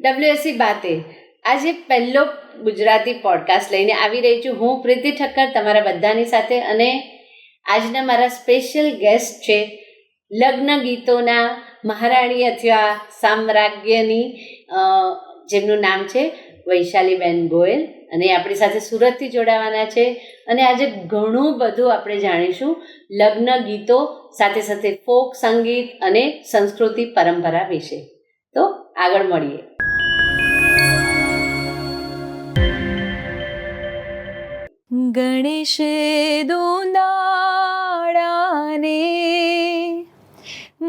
WSC બાતે આજે પહેલો Gujarati podcast લઈને આવી રહી છું. હું પ્રીતિ ઠક્કર તમારા બધાની સાથે, અને આજના મારા સ્પેશિયલ ગેસ્ટ છે લગ્ન ગીતોના મહારાણી અથવા સામ્રાજ્ઞની, જેમનું નામ છે વૈશાલીબેન ગોયલ, અને આપણી સાથે સુરતથી જોડાવાના છે. અને આજે ઘણું બધું આપણે જાણીશું લગ્ન ગીતો સાથે સાથે ફોક સંગીત અને સંસ્કૃતિ પરંપરા વિશે. તો આગળ મળીએ. ગણેશ દુંદાળાને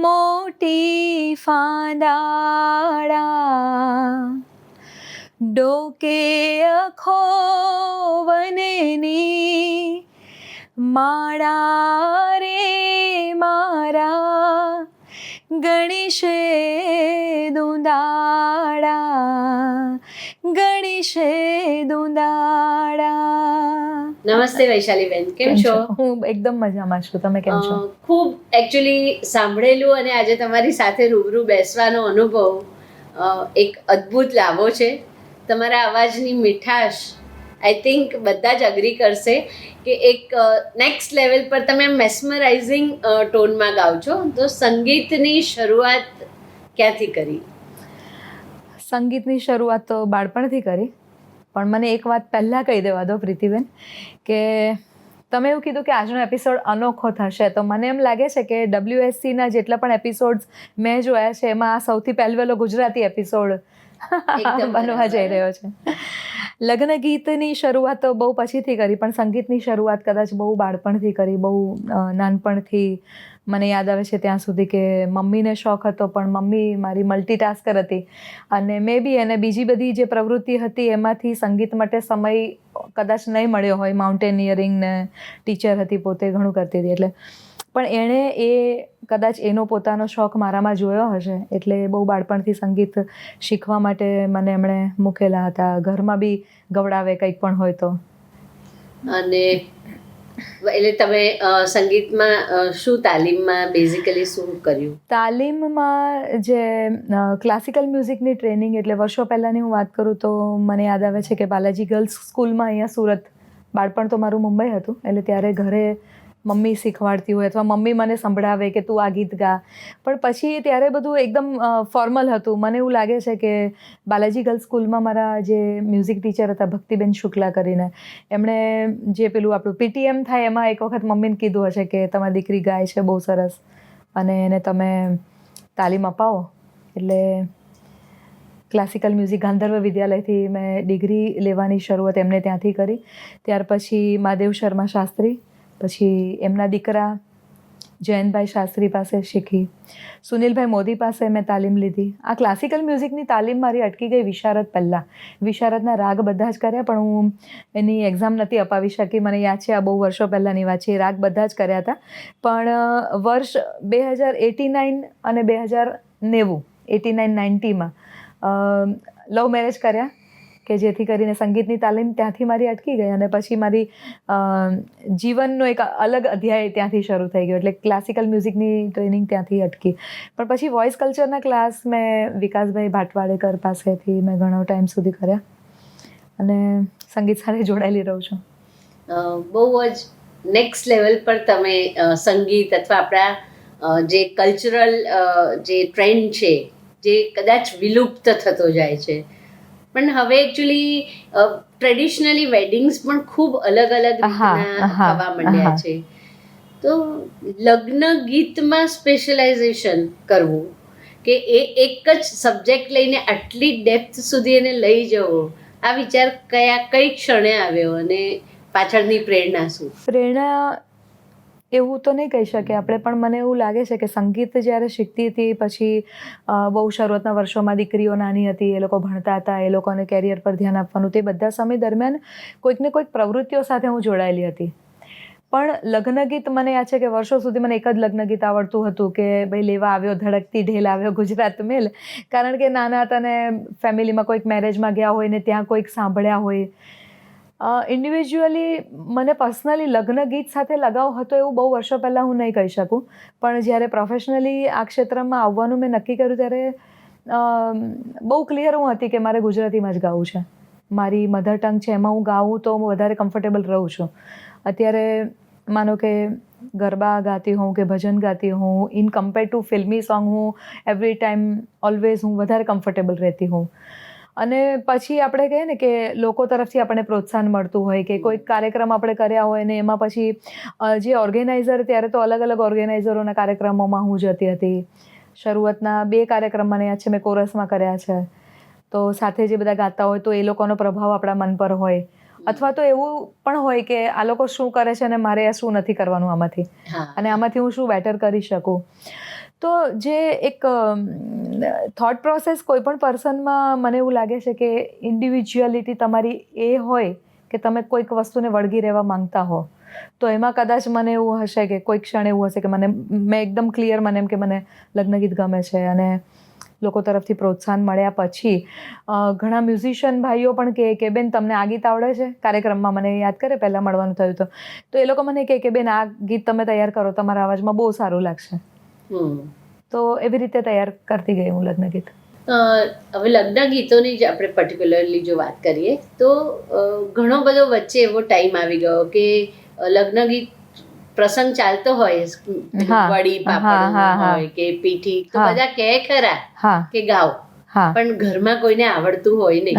મોટી ફાંદાળા, ડોકે અખોવનની માળા રે મારા ગણેશ દુંદાળા, ગણેશ દુંદાળા. નમસ્તે વૈશાલીબેન, કેમ છો? હું એકદમ મજામાં છું, તમે કેમ છો? ખૂબ એકચ્યુઅલી સાંભળેલું અને આજે તમારી સાથે રૂબરૂ બેસવાનો અનુભવ એક અદ્ભુત લાવો છે. તમારા અવાજની મીઠાશ આઈ થિંક બધા જ અગ્રી કરશે કે એક નેક્સ્ટ લેવલ પર તમે મેસ્મરાઇઝિંગ ટોનમાં ગાઓ છો. તો સંગીતની શરૂઆત ક્યાંથી કરી? સંગીતની શરૂઆત તો બાળપણથી કરી, પણ મને એક વાત પહેલાં કહી દેવા દો પ્રીતિબેન, કે તમે એવું કીધું કે આજનો એપિસોડ અનોખો થશે, તો મને એમ લાગે છે કે WSCના જેટલા પણ એપિસોડ્સ મેં જોયા છે એમાં આ સૌથી પહેલો ગુજરાતી એપિસોડ બનવા જઈ રહ્યો છે. લગ્ન ગીતની શરૂઆત તો બહુ પછીથી કરી, પણ સંગીતની શરૂઆત કદાચ બહુ બાળપણથી કરી, બહુ નાનપણથી. મને યાદ આવે છે ત્યાં સુધી કે મમ્મીને શોખ હતો, પણ મમ્મી મારી મલ્ટીટાસ્કર હતી, અને મે બી એને બીજી બધી જે પ્રવૃત્તિ હતી એમાંથી સંગીત માટે સમય કદાચ નહીં મળ્યો હોય. માઉન્ટેનિયરિંગને ટીચર હતી, પોતે ઘણું કરતી હતી, એટલે પણ એણે એ કદાચ એનો પોતાનો શોખ મારામાં જોયો હશે, એટલે બહુ બાળપણથી સંગીત શીખવા માટે મને એમણે મૂકેલા હતા. ઘરમાં બી ગવડાવે કંઈક પણ હોય તો. અને એટલે તમે સંગીતમાં શું તાલીમમાં બેઝિકલી શું કર્યું? તાલીમમાં જે ક્લાસિકલ મ્યુઝિકની ટ્રેનિંગ, એટલે વર્ષો પહેલાંની હું વાત કરું તો મને યાદ આવે છે કે બાલાજી ગર્લ્સ સ્કૂલમાં અહીંયા સુરત, બાળપણ તો મારું મુંબઈ હતું, એટલે ત્યારે ઘરે મમ્મી શીખવાડતી હોય અથવા મમ્મી મને સંભળાવે કે તું આ ગીત ગા. પણ પછી ત્યારે બધું એકદમ ફોર્મલ હતું. મને એવું લાગે છે કે બાલાજી ગર્લ્સ સ્કૂલમાં મારા જે મ્યુઝિક ટીચર હતા ભક્તિબેન શુક્લા કરીને, એમણે જે પેલું આપણું PTM થાય એમાં એક વખત મમ્મીને કીધું હશે કે તમારી દીકરી ગાય છે બહુ સરસ, અને એને તમે તાલીમ અપાવો. એટલે ક્લાસિકલ મ્યુઝિક ગાંધર્વ વિદ્યાલયથી મેં ડિગ્રી લેવાની શરૂઆત એમને ત્યાંથી કરી. ત્યાર પછી મહાદેવ શર્મા શાસ્ત્રી, પછી એમના દીકરા જયંતભાઈ શાસ્ત્રી પાસે શીખી. સુનિલભાઈ મોદી પાસે મેં તાલીમ લીધી. આ ક્લાસિકલ મ્યુઝિકની તાલીમ મારી અટકી ગઈ વિશારદ પહેલાં. વિશારદના રાગ બધા જ કર્યા, પણ હું એની એક્ઝામ નથી અપાવી શકી. મને યાદ છે, આ બહુ વર્ષો પહેલાંની વાત છે. એ રાગ બધા જ કર્યા હતા, પણ વર્ષ 2089 અને 2090, 89-90માં લવ મેરેજ કર્યા, કે જેથી કરીને સંગીતની તાલીમ ત્યાંથી મારી અટકી ગઈ, અને પછી મારી જીવનનો એક અલગ અધ્યાય ત્યાંથી શરૂ થઈ ગયો. એટલે ક્લાસિકલ મ્યુઝિકની ટ્રેનિંગ ત્યાંથી અટકી. પણ પછી વોઇસ કલ્ચરના ક્લાસ મેં વિકાસભાઈ ભાટવાડેકર પાસેથી મેં ઘણો ટાઈમ સુધી કર્યા, અને સંગીત સાથે જોડાયેલી રહું છું. બહુ જ નેક્સ્ટ લેવલ પર તમે સંગીત અથવા આપણા જે કલ્ચરલ જે ટ્રેન્ડ છે, જે કદાચ વિલુપ્ત થતો જાય છે, પણ હવે એકચ્યુઅલી ટ્રેડિશનલી વેડિંગ્સ પણ ખૂબ અલગ અલગ રીતના થવા માંડ્યા છે. તો લગ્ન ગીતમાં સ્પેશિયલાઇઝેશન કરવું, કે એ એક જ સબ્જેક્ટ લઈને આટલી ડેપ્થ સુધી એને લઈ જવો, આ વિચાર કઈ ક્ષણે આવ્યો, અને પાછળની પ્રેરણા શું? પ્રેરણા એવું તો નહીં કહી શકીએ આપણે, પણ મને એવું લાગે છે કે સંગીત જ્યારે શીખતી હતી પછી બહુ શરૂઆતના વર્ષોમાં દીકરીઓ નાની હતી, એ લોકો ભણતા હતા, એ લોકોને કેરિયર પર ધ્યાન આપવાનું, તે બધા સમય દરમિયાન કોઈક ને કોઈક પ્રવૃત્તિઓ સાથે હું જોડાયેલી હતી. પણ લગ્ન ગીત મને યાદ છે કે વર્ષો સુધી મને એક જ લગ્ન ગીત આવડતું હતું, કે ભાઈ લેવા આવ્યો ધડકતી ઢેલ આવ્યો ગુજરાત મેલ. કારણ કે નાના હતા ને ફેમિલીમાં કોઈક મેરેજમાં ગયા હોય ને ત્યાં કોઈક સાંભળ્યા હોય. ઇન્ડિવિજ્યુઅલી મને પર્સનલી લગ્ન ગીત સાથે લગાવ હતો એવું બહુ વર્ષો પહેલાં હું નહીં કહી શકું, પણ જ્યારે પ્રોફેશનલી આ ક્ષેત્રમાં આવવાનું મેં નક્કી કર્યું ત્યારે બહુ ક્લિયર હું હતી કે મારે ગુજરાતીમાં જ ગાવું છે. મારી મધર ટંગ છે એમાં હું ગાઉં તો હું વધારે કમ્ફર્ટેબલ રહું છું. અત્યારે માનો કે ગરબા ગાતી હોઉં કે ભજન ગાતી હોઉં, ઇન કમ્પેર ટુ ફિલ્મી સોંગ હું એવરી ટાઈમ ઓલવેઝ હું વધારે કમ્ફર્ટેબલ રહેતી હોઉં. અને પછી આપણે કહીએ ને કે લોકો તરફથી આપણને પ્રોત્સાહન મળતું હોય કે કોઈક કાર્યક્રમ આપણે કર્યા હોય ને એમાં પછી જે ઓર્ગેનાઇઝર, ત્યારે તો અલગ અલગ ઓર્ગેનાઇઝરોના કાર્યક્રમોમાં હું જતી હતી. શરૂઆતના 2 કાર્યક્રમ મને યાદ છે મેં કોરસમાં કર્યા છે. તો સાથે જે બધા ગાતા હોય તો એ લોકોનો પ્રભાવ આપણા મન પર હોય, અથવા તો એવું પણ હોય કે આ લોકો શું કરે છે અને મારે આ શું નથી કરવાનું આમાંથી, અને આમાંથી હું શું બેટર કરી શકું. તો જે એક થોટ પ્રોસેસ કોઈ પણ પર્સનમાં મને એવું લાગે છે કે ઇન્ડિવિજ્યુઅલિટી તમારી એ હોય કે તમે કોઈક વસ્તુને વળગી રહેવા માંગતા હો, તો એમાં કદાચ મને એવું હશે કે કોઈક ક્ષણ એવું હશે કે મેં એકદમ ક્લિયર મને એમ કે મને લગ્ન ગીત ગમે છે, અને લોકો તરફથી પ્રોત્સાહન મળ્યા પછી ઘણા મ્યુઝિશિયન ભાઈઓ પણ કહે કે બેન તમને આ ગીત આવડે છે. કાર્યક્રમમાં મને યાદ કરે પહેલાં મળવાનું થયું તો એ લોકો મને કહે કે બેન આ ગીત તમે તૈયાર કરો, તમારા અવાજમાં બહુ સારું લાગશે. તો એવી રીતે તૈયાર કરતી ગઈ હું લગ્ન ગીત. હવે લગ્ન ગીતોની જ આપણે પર્ટિક્યુલરલી જો વાત કરીએ તો ઘણો બધો વચ્ચે એવો ટાઈમ આવી ગયો કે લગ્ન ગીત પ્રસંગ ચાલતો હોય, વડી પાપડ હોય કે પીઠી, તો બધા કહે ખરા કે ગાઓ, પણ ઘરમાં કોઈને આવડતું હોય નહીં.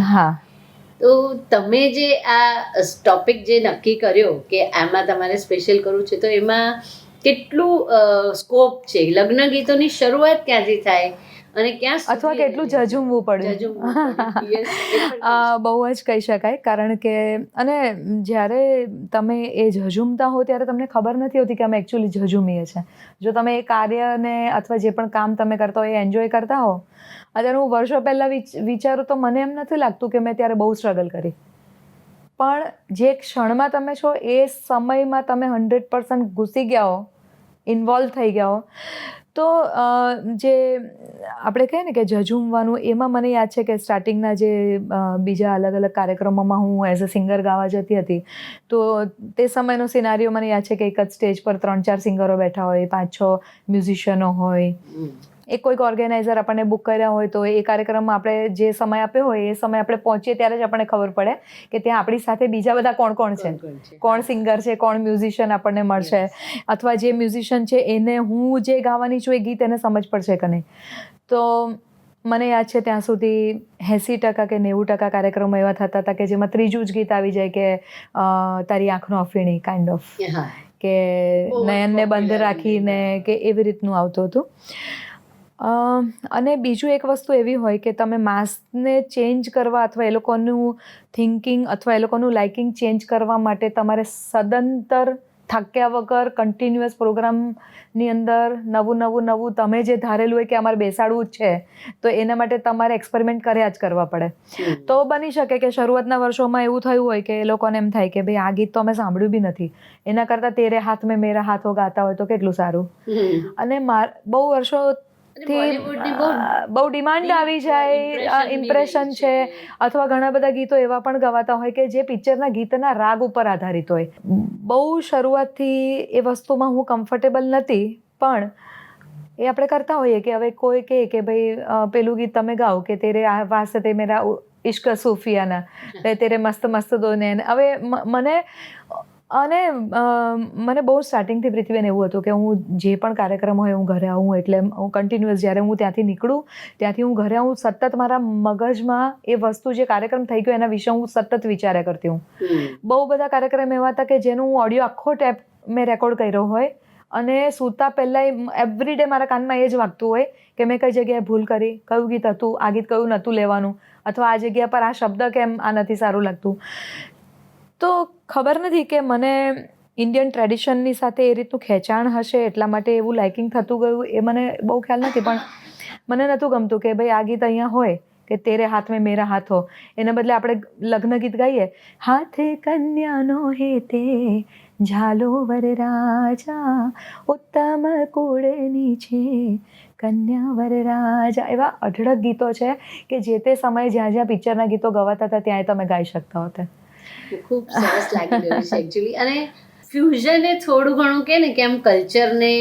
તો તમે જે આ ટોપિક જે નક્કી કર્યો કે આમાં તમારે સ્પેશિયલ કરવું છે, તો એમાં કેટલું સ્કોપ છે? લગ્ન ગીતોની શરૂઆત ક્યાંથી થાય અને ક્યાં અથવા કેટલું ઝઝૂમવું પડ્યું? બહુ જ કહી શકાય, કારણ કે અને જ્યારે તમે એ ઝઝૂમતા હો ત્યારે તમને ખબર નથી હોતી કે અમે એકચ્યુઅલી ઝઝૂમીએ છીએ. જો તમે એ કાર્યને અથવા જે પણ કામ તમે કરતા હો એ એન્જોય કરતા હો. અત્યારે હું વર્ષો પહેલાં વિચારું તો મને એમ નથી લાગતું કે મેં ત્યારે બહુ સ્ટ્રગલ કરી, પણ જે ક્ષણમાં તમે છો એ સમયમાં તમે 100% ઘૂસી ગયા હો, ઇન્વોલ્વ થઈ ગયા હો, તો જે આપણે કહીએ ને કે ઝઝૂમવાનું, એમાં મને યાદ છે કે સ્ટાર્ટિંગના જે બીજા અલગ અલગ કાર્યક્રમોમાં હું એઝ અ સિંગર ગાવા જતી હતી, તો તે સમયનો સિનારીઓ મને યાદ છે કે એક જ સ્ટેજ પર 3-4 સિંગરો બેઠા હોય, 5-6 મ્યુઝિશિયનો હોય. એક કોઈક ઓર્ગેનાઇઝર આપણને બુક કર્યા હોય તો એ કાર્યક્રમમાં આપણે જે સમય આપ્યો હોય એ સમય આપણે પહોંચીએ ત્યારે જ આપણને ખબર પડે કે ત્યાં આપણી સાથે બીજા બધા કોણ કોણ છે, કોણ સિંગર છે, કોણ મ્યુઝિશિયન આપણને મળશે, અથવા જે મ્યુઝિશિયન છે એને હું જે ગાવાની છું એ ગીત એને સમજ પડશે કે નહીં. તો મને યાદ છે ત્યાં સુધી 80% કે 90% કાર્યક્રમો એવા થતા હતા કે જેમાં ત્રીજું જ ગીત આવી જાય કે તારી આંખનો અફીણી કાઇન્ડ ઓફ, કે નયનને બંધ રાખીને કે એવી રીતનું આવતું હતું. અને બીજું એક વસ્તુ એવી હોય કે તમે માસને ચેન્જ કરવા અથવા એ લોકોનું થિંકિંગ અથવા એ લોકોનું લાઇકિંગ ચેન્જ કરવા માટે તમારે સદંતર થાક્યા વગર કન્ટિન્યુઅસ પ્રોગ્રામની અંદર નવું તમે જે ધારેલું હોય કે અમારે બેસાડવું જ છે, તો એના માટે તમારે એક્સપેરિમેન્ટ કર્યા જ કરવા પડે. તો બની શકે કે શરૂઆતના વર્ષોમાં એવું થયું હોય કે એ લોકોને એમ થાય કે ભાઈ આ ગીત તો અમે સાંભળ્યું બી નથી, એના કરતાં તેરે હાથ મેં મેરા હાથો ગાતા હોય તો કેટલું સારું. અને બહુ વર્ષો બહુ ડિમાન્ડ આવી જાય, ઇમ્પ્રેશન છે, અથવા ઘણા બધા ગીતો એવા પણ ગવાતા હોય કે જે પિક્ચરના ગીતના રાગ ઉપર આધારિત હોય. બહુ શરૂઆતથી એ વસ્તુમાં હું કમ્ફર્ટેબલ નથી, પણ એ આપણે કરતા હોઈએ કે હવે કોઈ કહે કે ભાઈ પેલું ગીત તમે ગાઓ કે તેરે વાસ્તે મેરા ઇશ્ક સૂફિયાના, તેરે મસ્ત મસ્ત દો નૈન. હવે મને બહુ સ્ટાર્ટિંગથી પૃથ્વીબેન એવું હતું કે હું જે પણ કાર્યક્રમ હોય હું ઘરે આવું એટલે હું કન્ટિન્યુઅસ જ્યારે હું ત્યાંથી નીકળું ત્યાંથી હું ઘરે આવું, સતત મારા મગજમાં એ વસ્તુ જે કાર્યક્રમ થઈ ગયો એના વિશે હું સતત વિચાર્યા કરતી હું. બહુ બધા કાર્યક્રમ એવા હતા કે જેનું હું ઓડિયો આખો ટેપ મેં રેકોર્ડ કર્યો હોય અને સૂતા પહેલાં એવરી ડે મારા કાનમાં એ જ વાગતું હોય કે મેં કઈ જગ્યાએ ભૂલ કરી, કયું ગીત હતું, આ ગીત કયું નહોતું લેવાનું, અથવા આ જગ્યા પર આ શબ્દ કેમ આ નથી સારું લાગતું. તો ખબર નથી કે મને ઇન્ડિયન ટ્રેડિશનની સાથે એ રીતનું ખેંચાણ હશે એટલા માટે એવું લાઇકિંગ થતું ગયું, એ મને બહુ ખ્યાલ નથી, પણ મને નહોતું ગમતું કે ભાઈ આ ગીત અહીંયા હોય કે તેરે હાથ મેં મેરા હાથ હો, એના બદલે આપણે લગ્ન ગીત ગાઈએ, હાથે કન્યાનો હેતે ઝાલો વરરાજા ઉત્તમ કુળની છે કન્યા વરરાજા. એવા અઢળક ગીતો છે કે જે તે સમયે જ્યાં જ્યાં પિક્ચરના ગીતો ગવાતા હતા ત્યાં તમે ગાઈ શકતા હતા. ખૂબ સરસ લાગી રહ્યું છે એકચ્યુઅલી. અને ફ્યુઝન એ થોડું ઘણું કે ને કે આમ કલ્ચરને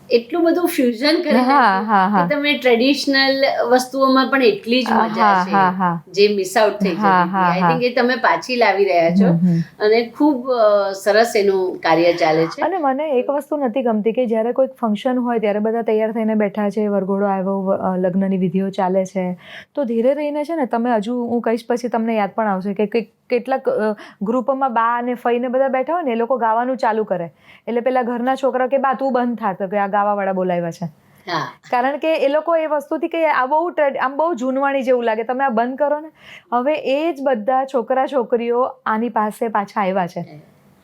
એટલું બધું ફ્યુઝન કરી હા, નાખ્યું હા, હા. કે તમે ટ્રેડિશનલ વસ્તુઓમાં પણ એટલી જ મજા હા, હા, હા. છે જે મિસ આઉટ થઈ જતી હા, હતી. હા, આઈ હા. થિંક એ તમે પાછી લાવી રહ્યા છો અને ખૂબ સરસ એનું કાર્ય ચાલે છે. અને મને એક વસ્તુ નથી ગમતી કે જ્યારે કોઈક ફંક્શન હોય ત્યારે બધા તૈયાર થઈને બેઠા છે, વરઘોડો આવ્યો, લગ્નની વિધિઓ ચાલે છે, તો ધીરે રહીને છે ને તમે હજુ હું કહીશ પછી તમને યાદ પણ આવશે કે કેટલાક ગ્રુપમાં બા અને ફઈને બધા બેઠા હોય ને એ લોકો ગાવાનું ચાલુ કરે એટલે પેલા ઘરના છોકરા કે બા તું બંધ થાતો કે આ ગાવાવાળા બોલાવ્યા છે. હા, કારણ કે એ લોકો એ વસ્તુથી કે આ બહુ આમ બહુ જૂનવાણી જેવું લાગે, તમે આ બંધ કરો ને. હવે એ જ બધા છોકરા છોકરીઓ આની પાસે પાછા આવ્યા છે.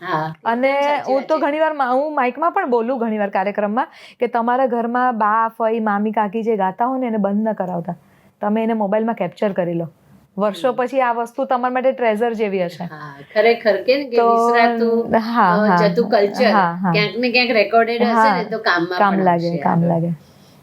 હા, અને એકદમ સાચી હું વાત તો છે. ઘણીવાર હું માઇકમાં પણ બોલું ઘણીવાર કાર્યક્રમમાં કે તમારા ઘરમાં બા ફઈ મામી કાકી જે ગાતા હોય ને એને બંધ ન કરાવતા, તમે એને મોબાઈલમાં કેપ્ચર કરી લો. વર્ષો પછી આ વસ્તુ તમારા માટે ટ્રેઝર જેવી હશે. હા, ખરેખર કે વિસરાતું હા, હા, જતું કલ્ચર હા, હા. ક્યાંક ને ક્યાંક રેકોર્ડેડ હશે ને તો કામમાં કામ પણ લાગે, આવશે. કામ લાગે.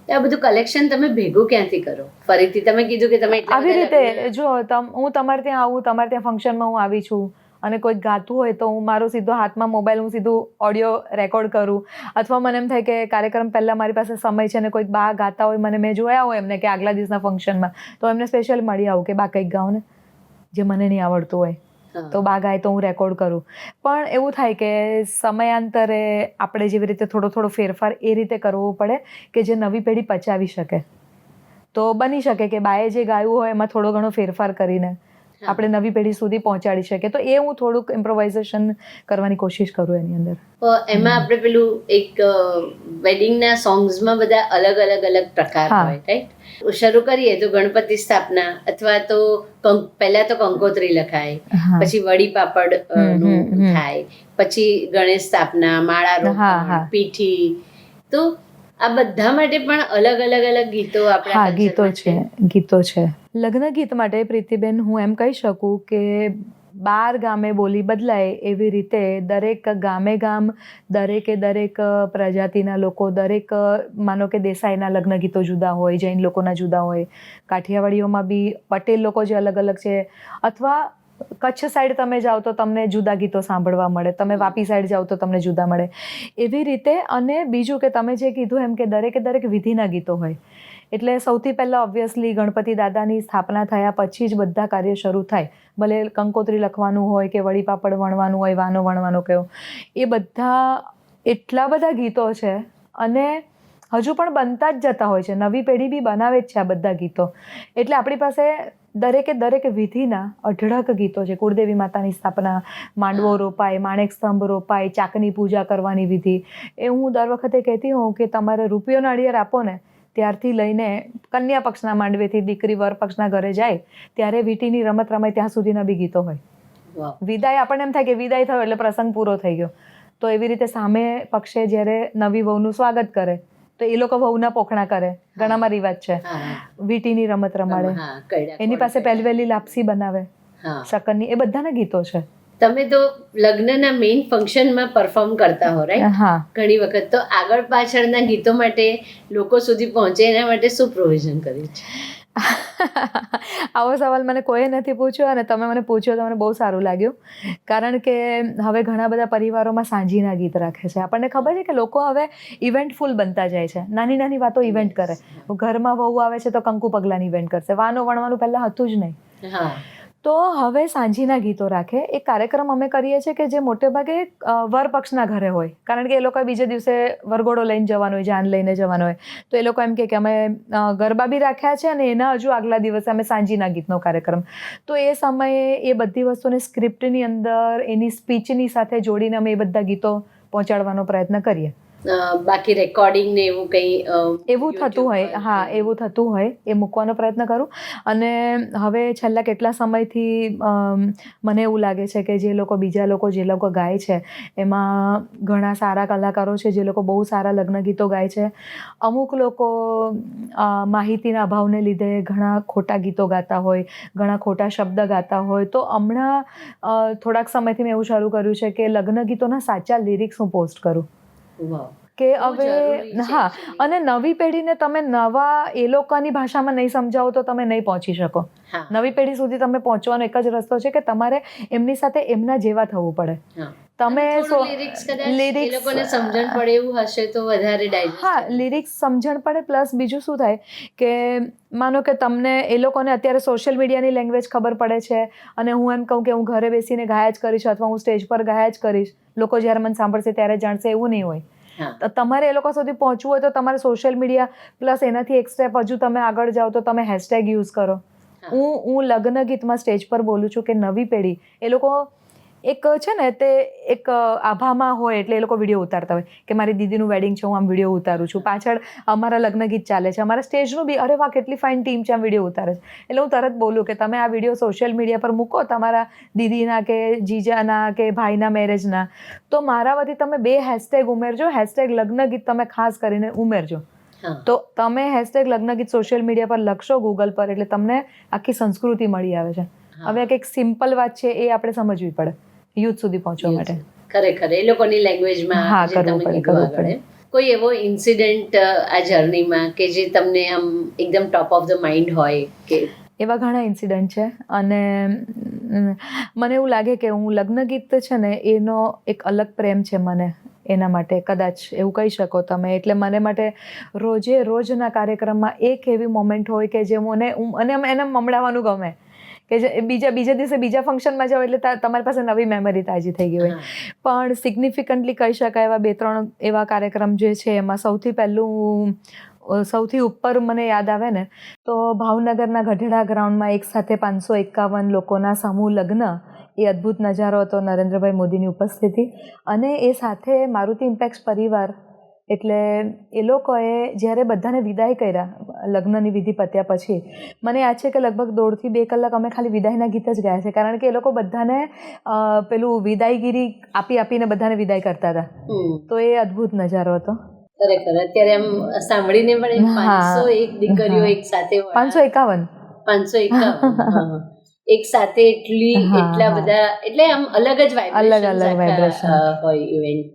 આ બધું કલેક્શન તમે ભેગું ક્યાંથી કરો? ફરીથી તમે કીધું કે તમે એટલા આવી બધા રીતે જો હું તમારે ત્યાં આવું, તમારે ત્યાં ફંક્શનમાં હું આવી છું અને કોઈક ગાતું હોય તો હું મારો સીધો હાથમાં મોબાઈલ, હું સીધું ઓડિયો રેકોર્ડ કરું. અથવા મને એમ થાય કે કાર્યક્રમ પહેલાં મારી પાસે સમય છે અને કોઈક બા ગાતા હોય, મને મેં જોયા હોય એમને કે આગલા દિવસના ફંક્શનમાં, તો એમને સ્પેશિયલ મળી આવું કે બા કંઈક ગાઓ ને જે મને નહીં આવડતું હોય. તો બા ગાય તો હું રેકોર્ડ કરું. પણ એવું થાય કે સમયાંતરે આપણે જેવી રીતે થોડો થોડો ફેરફાર એ રીતે કરવો પડે કે જે નવી પેઢી પચાવી શકે. તો બની શકે કે બાએ જે ગાયું હોય એમાં થોડો ઘણો ફેરફાર કરીને આપણે નવી પેઢી સુધી પહોંચાડી શકીએ. તો એ હું થોડુંક ઇમ્પ્રોવાઇઝેશન કરવાની કોશિશ કરું એની અંદર. એમાં આપણે પેલું એક વેડિંગના સોંગ્સમાં બધા અલગ પ્રકાર હોય, રાઈટ? શરૂ કરીએ તો ગણપતિ સ્થાપના અથવા તો પહેલા તો કંકોત્રી લખાય, પછી વડી પાપડ નું થાય, પછી ગણેશ સ્થાપના, માળા રોપણ, પીઠી. તો આ બધા માટે પણ અલગ ગીતો આપણા ગીતો છે. લગ્ન ગીત માટે પ્રીતિબેન હું એમ કહી શકું કે 12 ગામે બોલી બદલાય એવી રીતે દરેક ગામ દરેક પ્રજાતિના લોકો, દરેક માનો કે દેસાઈના લગ્ન ગીતો જુદા હોય, જૈન લોકોના જુદા હોય, કાઠિયાવાડીઓમાં બી પટેલ લોકો જે અલગ છે, અથવા કચ્છ સાઈડ તમે જાઓ તો તમને જુદા ગીતો સાંભળવા મળે, તમે વાપી સાઈડ જાઓ તો તમને જુદા મળે. એવી રીતે. અને બીજું કે તમે જે કીધું એમ કે દરેક વિધિના ગીતો હોય. એટલે સૌથી પહેલાં ઓબ્વિયસલી ગણપતિ દાદાની સ્થાપના થયા પછી જ બધા કાર્ય શરૂ થાય. ભલે કંકોત્રી લખવાનું હોય કે વડી પાપડ વણવાનું હોય, વાનો વણવાનો કયો, એ બધા એટલા બધા ગીતો છે અને હજુ પણ બનતા જ જતા હોય છે. નવી પેઢી બી બનાવે જ છે આ બધા ગીતો. એટલે આપણી પાસે દરેક વિધિના અઢળક ગીતો છે. કુળદેવી માતાની સ્થાપના, માંડવો રોપાય, માણેક સ્તંભ રોપાય, ચાકની પૂજા કરવાની વિધિ. એ હું દર વખતે કહેતી હોઉં કે તમારે રૂપિયો નાળિયેર આપો ને ત્યારથી લઈને કન્યા પક્ષના માંડવેથી દીકરી વર પક્ષના ઘરે જાય ત્યારે વીંટીની રમત રમાય ત્યાં સુધીના બી ગીતો હોય. વિદાય આપણને એમ થાય કે વિદાય થયો એટલે પ્રસંગ પૂરો થઈ ગયો. તો એવી રીતે સામે પક્ષે જ્યારે નવી વહુનું સ્વાગત કરે તો એ લોકો વહુના પોખણા કરે, ઘણામાં રિવાજ છે. વીંટીની રમત રમાડે, એની પાસે પહેલવેલી લાપસી બનાવે, શકરની, એ બધાના ગીતો છે. તમે તો લગ્નના મેઇન ફંક્શનમાં પરફોર્મ કરતા હો, રાઈટ? ઘણી વખત તો આગળ પાછળના ગીતો માટે લોકો સુધી પહોંચે એના માટે શું પ્રોવિઝન કર્યું છે? આવો સવાલ મને કોઈએ નથી પૂછ્યો અને તમે મને પૂછ્યો તો મને બહુ સારું લાગ્યું. કારણ કે હવે ઘણા બધા પરિવારોમાં સાંજીના ગીત રાખે છે. આપણને ખબર છે કે લોકો હવે ઇવેન્ટફુલ બનતા જાય છે. નાની વાતો ઇવેન્ટ કરે. ઘરમાં વહુ આવે છે તો કંકુ પગલાની ઇવેન્ટ કરશે. વાનો વણવાનું પહેલાં હતું જ નહીં. તો હવે સાંજીના ગીતો રાખે. એક કાર્યક્રમ અમે કરીએ છીએ કે જે મોટે ભાગે વર પક્ષના ઘરે હોય. કારણ કે એ લોકો બીજે દિવસે વરઘોડો લઈને જવાનો હોય, જાન લઈને જવાનો હોય. તો એ લોકો એમ કે અમે ગરબા બી રાખ્યા છે અને એના હજુ આગલા દિવસે અમે સાંજીના ગીતનો કાર્યક્રમ. તો એ સમયે એ બધી વસ્તુને સ્ક્રિપ્ટની અંદર એની સ્પીચની સાથે જોડીને અમે એ બધા ગીતો પહોંચાડવાનો પ્રયત્ન કરીએ. બાકી રેકોર્ડિંગ ને એવું કંઈ એવું થતું હોય, હા, એવું થતું હોય, એ મૂકવાનો પ્રયત્ન કરું. અને હવે છેલ્લા કેટલા સમયથી મને એવું લાગે છે કે જે લોકો ગાય છે એમાં ઘણા સારા કલાકારો છે જે લોકો બહુ સારા લગ્ન ગીતો ગાય છે. અમુક લોકો માહિતીના અભાવને લીધે ઘણા ખોટા ગીતો ગાતા હોય, ઘણા ખોટા શબ્દ ગાતા હોય. તો હમણાં થોડાક સમયથી મેં એવું શરૂ કર્યું છે કે લગ્ન ગીતોના સાચા લિરિક્સ હું પોસ્ટ કરું. કે હવે અને નવી પેઢીને તમે નવા એ લોકોની ભાષામાં નહીં સમજાવો તો તમે નહીં પહોંચી શકો. નવી પેઢી સુધી તમે પહોંચવાનો એક જ રસ્તો છે કે તમારે એમની સાથે એમના જેવા થવું પડે. તમે લિરિક્સ કદાચ એ લોકોને સમજણ પડે એવું હશે તો વધારે ડાયજેસ્ટ. હા, લિરિક્સ સમજણ પડે પ્લસ બીજું શું થાય કે માનો કે તમને એ લોકોને અત્યારે સોશિયલ મીડિયાની લેંગ્વેજ ખબર પડે છે અને હું એમ કહું કે હું ઘરે બેસીને ગાયા જ કરીશ અથવા હું સ્ટેજ પર ગાયા જ કરીશ, લોકો જ્યારે મને સાંભળશે ત્યારે જાણશે, એવું નહીં હોય. તો તમારે એ લોકો સુધી પહોંચવું હોય તો તમારે સોશિયલ મીડિયા પ્લસ એનાથી એક સ્ટેપ હજુ તમે આગળ જાઓ તો તમે હેશટેગ યુઝ કરો. હું લગ્ન ગીતમાં સ્ટેજ પર બોલું છું કે નવી પેઢી એ લોકો એક છે ને તે એક આભામાં હોય એટલે એ લોકો વિડીયો ઉતારતા હોય કે મારી દીદીનું વેડિંગ છે, હું આમ વિડીયો ઉતારું છું, પાછળ અમારા લગ્ન ગીત ચાલે છે, અમારા સ્ટેજનું બી અરે વાહ કેટલી ફાઇન ટીમ છે, આમ વિડીયો ઉતારે છે. એટલે હું તરત બોલું કે તમે આ વિડીયો સોશિયલ મીડિયા પર મૂકો તમારા દીદીના કે જીજાના કે ભાઈના મેરેજના, તો મારા વતી તમે 2 હેશટેગ ઉમેરજો, હેશટેગ લગ્ન ગીત તમે ખાસ કરીને ઉમેરજો. તો તમે હેશટેગ લગ્ન ગીત સોશિયલ મીડિયા પર લખશો ગૂગલ પર એટલે તમને આખી સંસ્કૃતિ મળી આવે છે. હવે એક સિમ્પલ વાત છે એ આપણે સમજવી પડે યુથ સુધી પહોંચવા માટે. ખરેખર એ લોકોની લેંગ્વેજમાં જે તમે કીધું આગળ, કોઈ એવો ઇન્સિડન્ટ આ જર્નીમાં કે જે તમને આમ એકદમ ટોપ ઓફ ધ માઇન્ડ હોય? કે એવા ઘણા ઇન્સિડન્ટ છે અને મને એવું લાગે કે હું લગ્ન ગીત છે ને એનો એક અલગ પ્રેમ છે મને એના માટે, કદાચ એવું કહી શકો તમે. એટલે મને માટે રોજના કાર્યક્રમમાં એક એવી મોમેન્ટ હોય કે જે મને એને મમડાવવાનું ગમે કે જે બીજા દિવસે બીજા ફંક્શનમાં જાઓ એટલે તમારી પાસે નવી મેમરી તાજી થઈ ગઈ હોય. પણ સિગ્નિફિકન્ટલી કહી શકાય એવા 2-3 એવા કાર્યક્રમ જે છે એમાં સૌથી ઉપર મને યાદ આવે ને તો ભાવનગરના ગઢડા ગ્રાઉન્ડમાં એક સાથે 551 લોકોના સમૂહ લગ્ન. એ અદ્ભુત નજારો હતો, નરેન્દ્રભાઈ મોદીની ઉપસ્થિતિ અને એ સાથે મારુતિ ઇમ્પેક્ટ પરિવાર. એટલે એ લોકોએ જ્યારે બધાને વિદાય કર્યા લગ્નની વિધિ પત્યા પછી, મને યાદ છે કે લગભગ 1.5 થી 2 કલાક અમે ખાલી વિદાયના ગીત જ ગાયા છે, કારણ કે એ લોકો બધાને પેલું વિદાયગીરી આપીને બધાને વિદાય કરતા હતા. તો એ અદ્ભુત નજારો હતો. ખરેખર અત્યારે આમ સાંભળીને પણ 501 દીકરીઓ એક સાથે 551 એક સાથે એટલા બધા, એટલે આમ અલગ જ વાઇબ્રેશન હોય ઇવેન્ટ.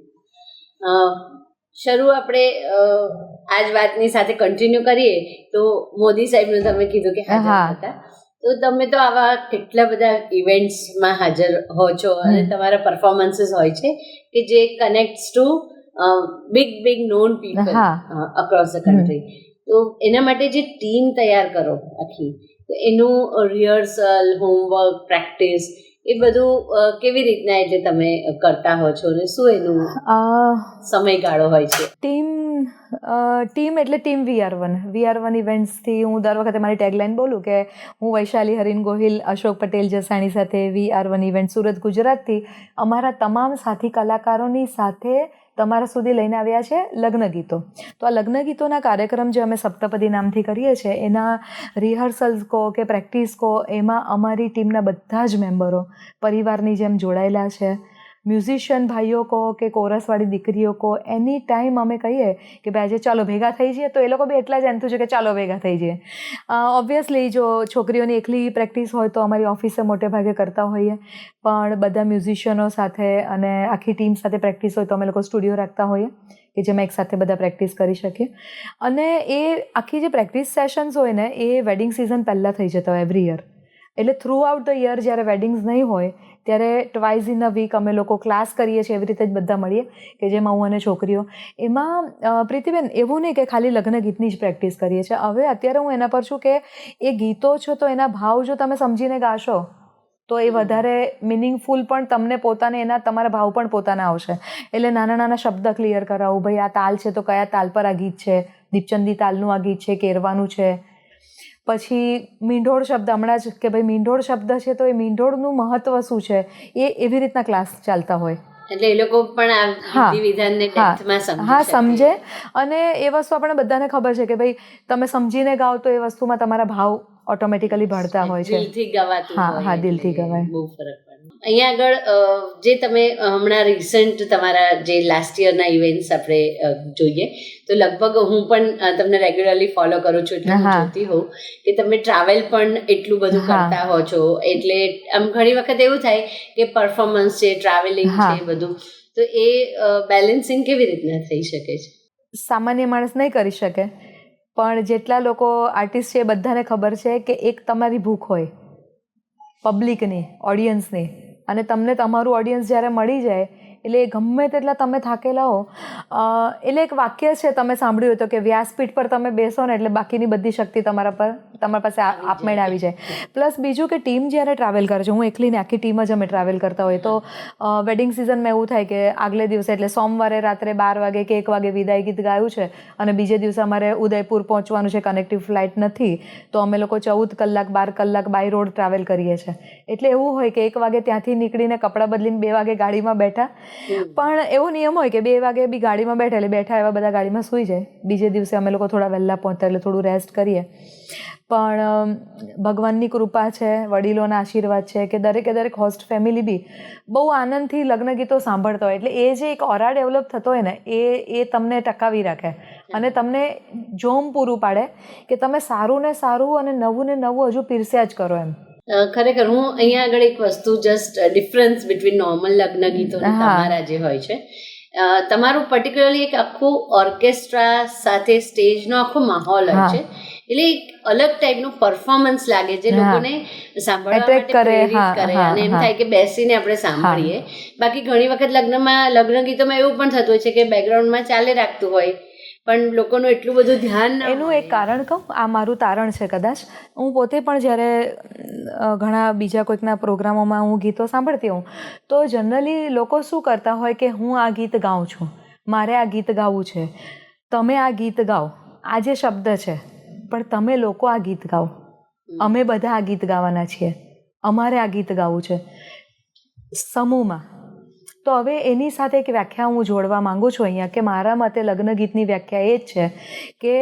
શરૂ આપણે આ જ વાતની સાથે કન્ટિન્યુ કરીએ તો મોદી સાહેબનું તમે કીધું કે હાજર હતા, તો તમે તો આવા કેટલા બધા ઇવેન્ટ્સમાં હાજર હો છો અને તમારા પરફોર્મન્સીસ હોય છે કે જે connects to big known people across the country. તો એના માટે જે ટીમ તૈયાર કરો આખી, તો એનું રિહર્સલ, હોમવર્ક, પ્રેક્ટિસ એ બધું કેવી રીતના એટલે તમે કરતા હો છો અને શું એનું સમયગાળો હોય છે? ટીમ એટલે ટીમ VR1 ઇવેન્ટ્સથી હું દર વખતે મારી ટેગલાઇન બોલું કે હું વૈશાલી હરીન ગોહિલ, અશોક પટેલ જસાણી સાથે VR1 ઇવેન્ટ સુરત ગુજરાતથી અમારા તમામ સાથી કલાકારોની સાથે તમારા સુધી લઈને આવ્યા છે લગ્ન ગીતો. તો આ લગ્ન ગીતોના કાર્યક્રમ જે અમે સપ્તપદી નામથી કરીએ છીએ એના રિહર્સલ્સ કહો કે પ્રેક્ટિસ કહો, એમાં અમારી ટીમના બધા જ મેમ્બરો પરિવારની જેમ જોડાયેલા છે. મ્યુઝિશિયન ભાઈઓ કહો કે કોરસવાળી દીકરીઓ કહો, એની ટાઈમ અમે કહીએ કે ભાઈ આજે ચાલો ભેગા થઈ જઈએ, તો એ લોકો બી એટલા જ એન્થું છે કે ચાલો ભેગા થઈ જઈએ. ઓબ્વિયસલી જો છોકરીઓની એકલી પ્રેક્ટિસ હોય તો અમારી ઓફિસે મોટે ભાગે કરતા હોઈએ, પણ બધા મ્યુઝિશિયનો સાથે અને આખી ટીમ સાથે પ્રેક્ટિસ હોય તો અમે લોકો સ્ટુડિયો રાખતા હોઈએ કે જેમાં એક સાથે બધા પ્રેક્ટિસ કરી શકીએ. અને એ આખી જે પ્રેક્ટિસ સેશન્સ હોય ને એ વેડિંગ સિઝન પહેલાં થઈ જતા હોય એવરી યર. એટલે થ્રુ આઉટ ધ યર જ્યારે વેડિંગ્સ નહીં હોય ત્યારે ટ્વાઇસ ઇન અ વીક અમે લોકો ક્લાસ કરીએ છીએ, એવી રીતે જ બધા મળીએ કે જેમાં હું અને છોકરીઓ. એમાં પ્રીતિબેન એવું નહીં કે ખાલી લગ્ન ગીતની જ પ્રેક્ટિસ કરીએ છીએ. હવે અત્યારે હું એના પર છું કે એ ગીતો છો તો એના ભાવ જો તમે સમજીને ગાશો તો એ વધારે મિનિંગફુલ પણ તમને પોતાને એના તમારા ભાવ પણ પોતાના આવશે. એટલે નાના શબ્દ ક્લિયર કરાવું, ભાઈ આ તાલ છે તો કયા તાલ પર આ ગીત છે, દીપચંદી તાલનું આ ગીત છે, કેરવાનું છે. પછી મીંઢોળ શબ્દ, હમણાં જ કે ભાઈ મીંઢોળ શબ્દ છે તો એ મીંઢોળનું મહત્વ શું છે, એ એવી રીતના ક્લાસ ચાલતા હોય. એટલે એ લોકો પણ આ વિધાનને ડેપ્થમાં સમજે. અને એ વસ્તુ આપણે બધાને ખબર છે કે ભાઈ તમે સમજીને ગાઓ તો એ વસ્તુમાં તમારા ભાવ ઓટોમેટિકલી ભળતા હોય છે. દિલથી ગવાતું હોય. હા, દિલથી ગવાય. બહુ ફરક પડે. અહીંયા આગળ જે તમે હમણાં રિસન્ટ તમારા જે લાસ્ટ યરના ઇવેન્ટ્સ આપણે જોઈએ તો લગભગ હું પણ તમને રેગ્યુલરલી ફોલો કરું છું એટલે હું જોતી હોઉં કે તમે ટ્રાવેલ પણ એટલું બધું કરતા હો છો. એટલે આમ ઘણી વખત એવું થાય કે પરફોર્મન્સ છે, ટ્રાવેલિંગ છે બધું, તો એ બેલેન્સિંગ કેવી રીતના થઈ શકે છે? સામાન્ય માણસ નહીં કરી શકે, પણ જેટલા લોકો આર્ટિસ્ટ છે એ બધાને ખબર છે કે એક તમારી ભૂખ હોય પબ્લિકની, ઓડિયન્સની, અને તમને તમારું ઓડિયન્સ જ્યારે મળી જાય એટલે ગમે તેટલા તમે થાકેલા હો, એટલે એક વાક્ય છે તમે સાંભળ્યું હતું કે વ્યાસપીઠ પર તમે બેસો ને એટલે બાકીની બધી શક્તિ તમારા પાસે આપમેળે આવી જાય. પ્લસ બીજું કે ટીમ જ્યારે ટ્રાવેલ કરે છે, હું એકલીને આખી ટીમ જ અમે ટ્રાવેલ કરતા હોય તો વેડિંગ સિઝનમાં એવું થાય કે આગલે દિવસે એટલે સોમવારે રાત્રે 12 વાગે કે 1 વાગે વિદાય ગીત ગાયું છે અને બીજે દિવસે અમારે ઉદયપુર પહોંચવાનું છે, કનેક્ટિવ ફ્લાઇટ નથી, તો અમે લોકો 14 કલાક 12 કલાક બાય રોડ ટ્રાવેલ કરીએ છીએ. એટલે એવું હોય કે 1 વાગે ત્યાંથી નીકળીને કપડાં બદલીને 2 વાગે ગાડીમાં બેઠા, પણ એવો નિયમ હોય કે 2 વાગે બી ગાડીમાં બેઠા એટલે બેઠા એવા બધા ગાડીમાં સૂઈ જાય. બીજે દિવસે અમે લોકો થોડા વહેલા પહોંચતા એટલે થોડું રેસ્ટ કરીએ. પણ ભગવાનની કૃપા છે, વડીલોના આશીર્વાદ છે કે દરેક હોસ્ટ ફેમિલી બી બહુ આનંદથી લગ્ન ગીતો સાંભળતા હોય. એટલે એ જે એક ઓરા ડેવલપ થતો હોય ને એ તમને ટકાવી રાખે અને તમને જોમ પૂરું પાડે કે તમે સારું ને સારું અને નવું ને નવું હજુ પીરસ્યા જ કરો એમ. ખરેખર હું અહીંયા આગળ એક વસ્તુ જસ્ટ ડિફરન્સ બિટવીન નોર્મલ લગ્ન ગીતો અને તમારા જે હોય છે, તમારું પર્ટિક્યુલરલી એક આખું ઓર્કેસ્ટ્રા સાથે સ્ટેજનો આખો માહોલ હોય છે, એટલે એક અલગ ટાઈપનું પરફોર્મન્સ લાગે જે લોકોને સાંભળવા માટે પ્રેરિત કરે અને એમ થાય કે બેસીને આપણે સાંભળીએ. બાકી ઘણી વખત લગ્ન ગીતોમાં એવું પણ થતું હોય છે કે બેકગ્રાઉન્ડમાં ચાલે રાખતું હોય પણ લોકોનું એટલું બધું ધ્યાન ના. એનું એક કારણ કહું, આ મારું તારણ છે કદાચ. હું પોતે પણ જ્યારે ઘણા બીજા કોઈકના પ્રોગ્રામોમાં હું ગીતો સાંભળતી હોઉં તો જનરલી લોકો શું કરતા હોય કે હું આ ગીત ગાઉં છું, મારે આ ગીત ગાવું છે, તમે આ ગીત ગાઓ, આ જે શબ્દ છે, પણ તમે લોકો આ ગીત ગાઓ, અમે બધા આ ગીત ગાવાના છીએ, અમારે આ ગીત ગાવું છે સમૂહમાં. તો હવે એની સાથે એક વ્યાખ્યા હું જોડવા માંગુ છું અહીંયા કે મારા મતે લગ્ન ગીતની વ્યાખ્યા એ જ છે કે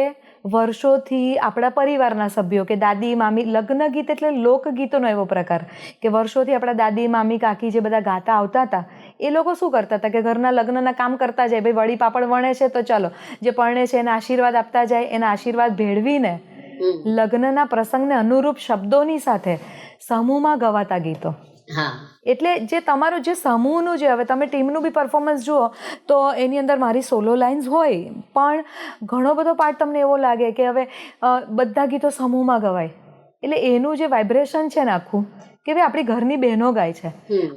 વર્ષોથી આપણા પરિવારના સભ્યો કે દાદી મામી, લગ્ન ગીત એટલે લોકગીતોનો એવો પ્રકાર કે વર્ષોથી આપણા દાદી મામી કાકી જે બધા ગાતા આવતા હતા એ લોકો શું કરતા હતા કે ઘરના લગ્નના કામ કરતા જાય, ભાઈ વળી પાપડ વણે છે તો ચાલો જે પરણે છે એના આશીર્વાદ આપતા જાય, એના આશીર્વાદ ભેળવીને લગ્નના પ્રસંગને અનુરૂપ શબ્દોની સાથે સમૂહમાં ગવાતા ગીતો. એટલે જે તમારું જે સમૂહનું જે, હવે તમે ટીમનું બી પરફોર્મન્સ જુઓ તો એની અંદર મારી સોલો લાઇન્સ હોય પણ ઘણો બધો પાર્ટ તમને એવો લાગે કે હવે બધા ગીતો સમૂહમાં ગવાય એટલે એનું જે વાઇબ્રેશન છે ને આખું કે ભાઈ આપણી ઘરની બહેનો ગાય છે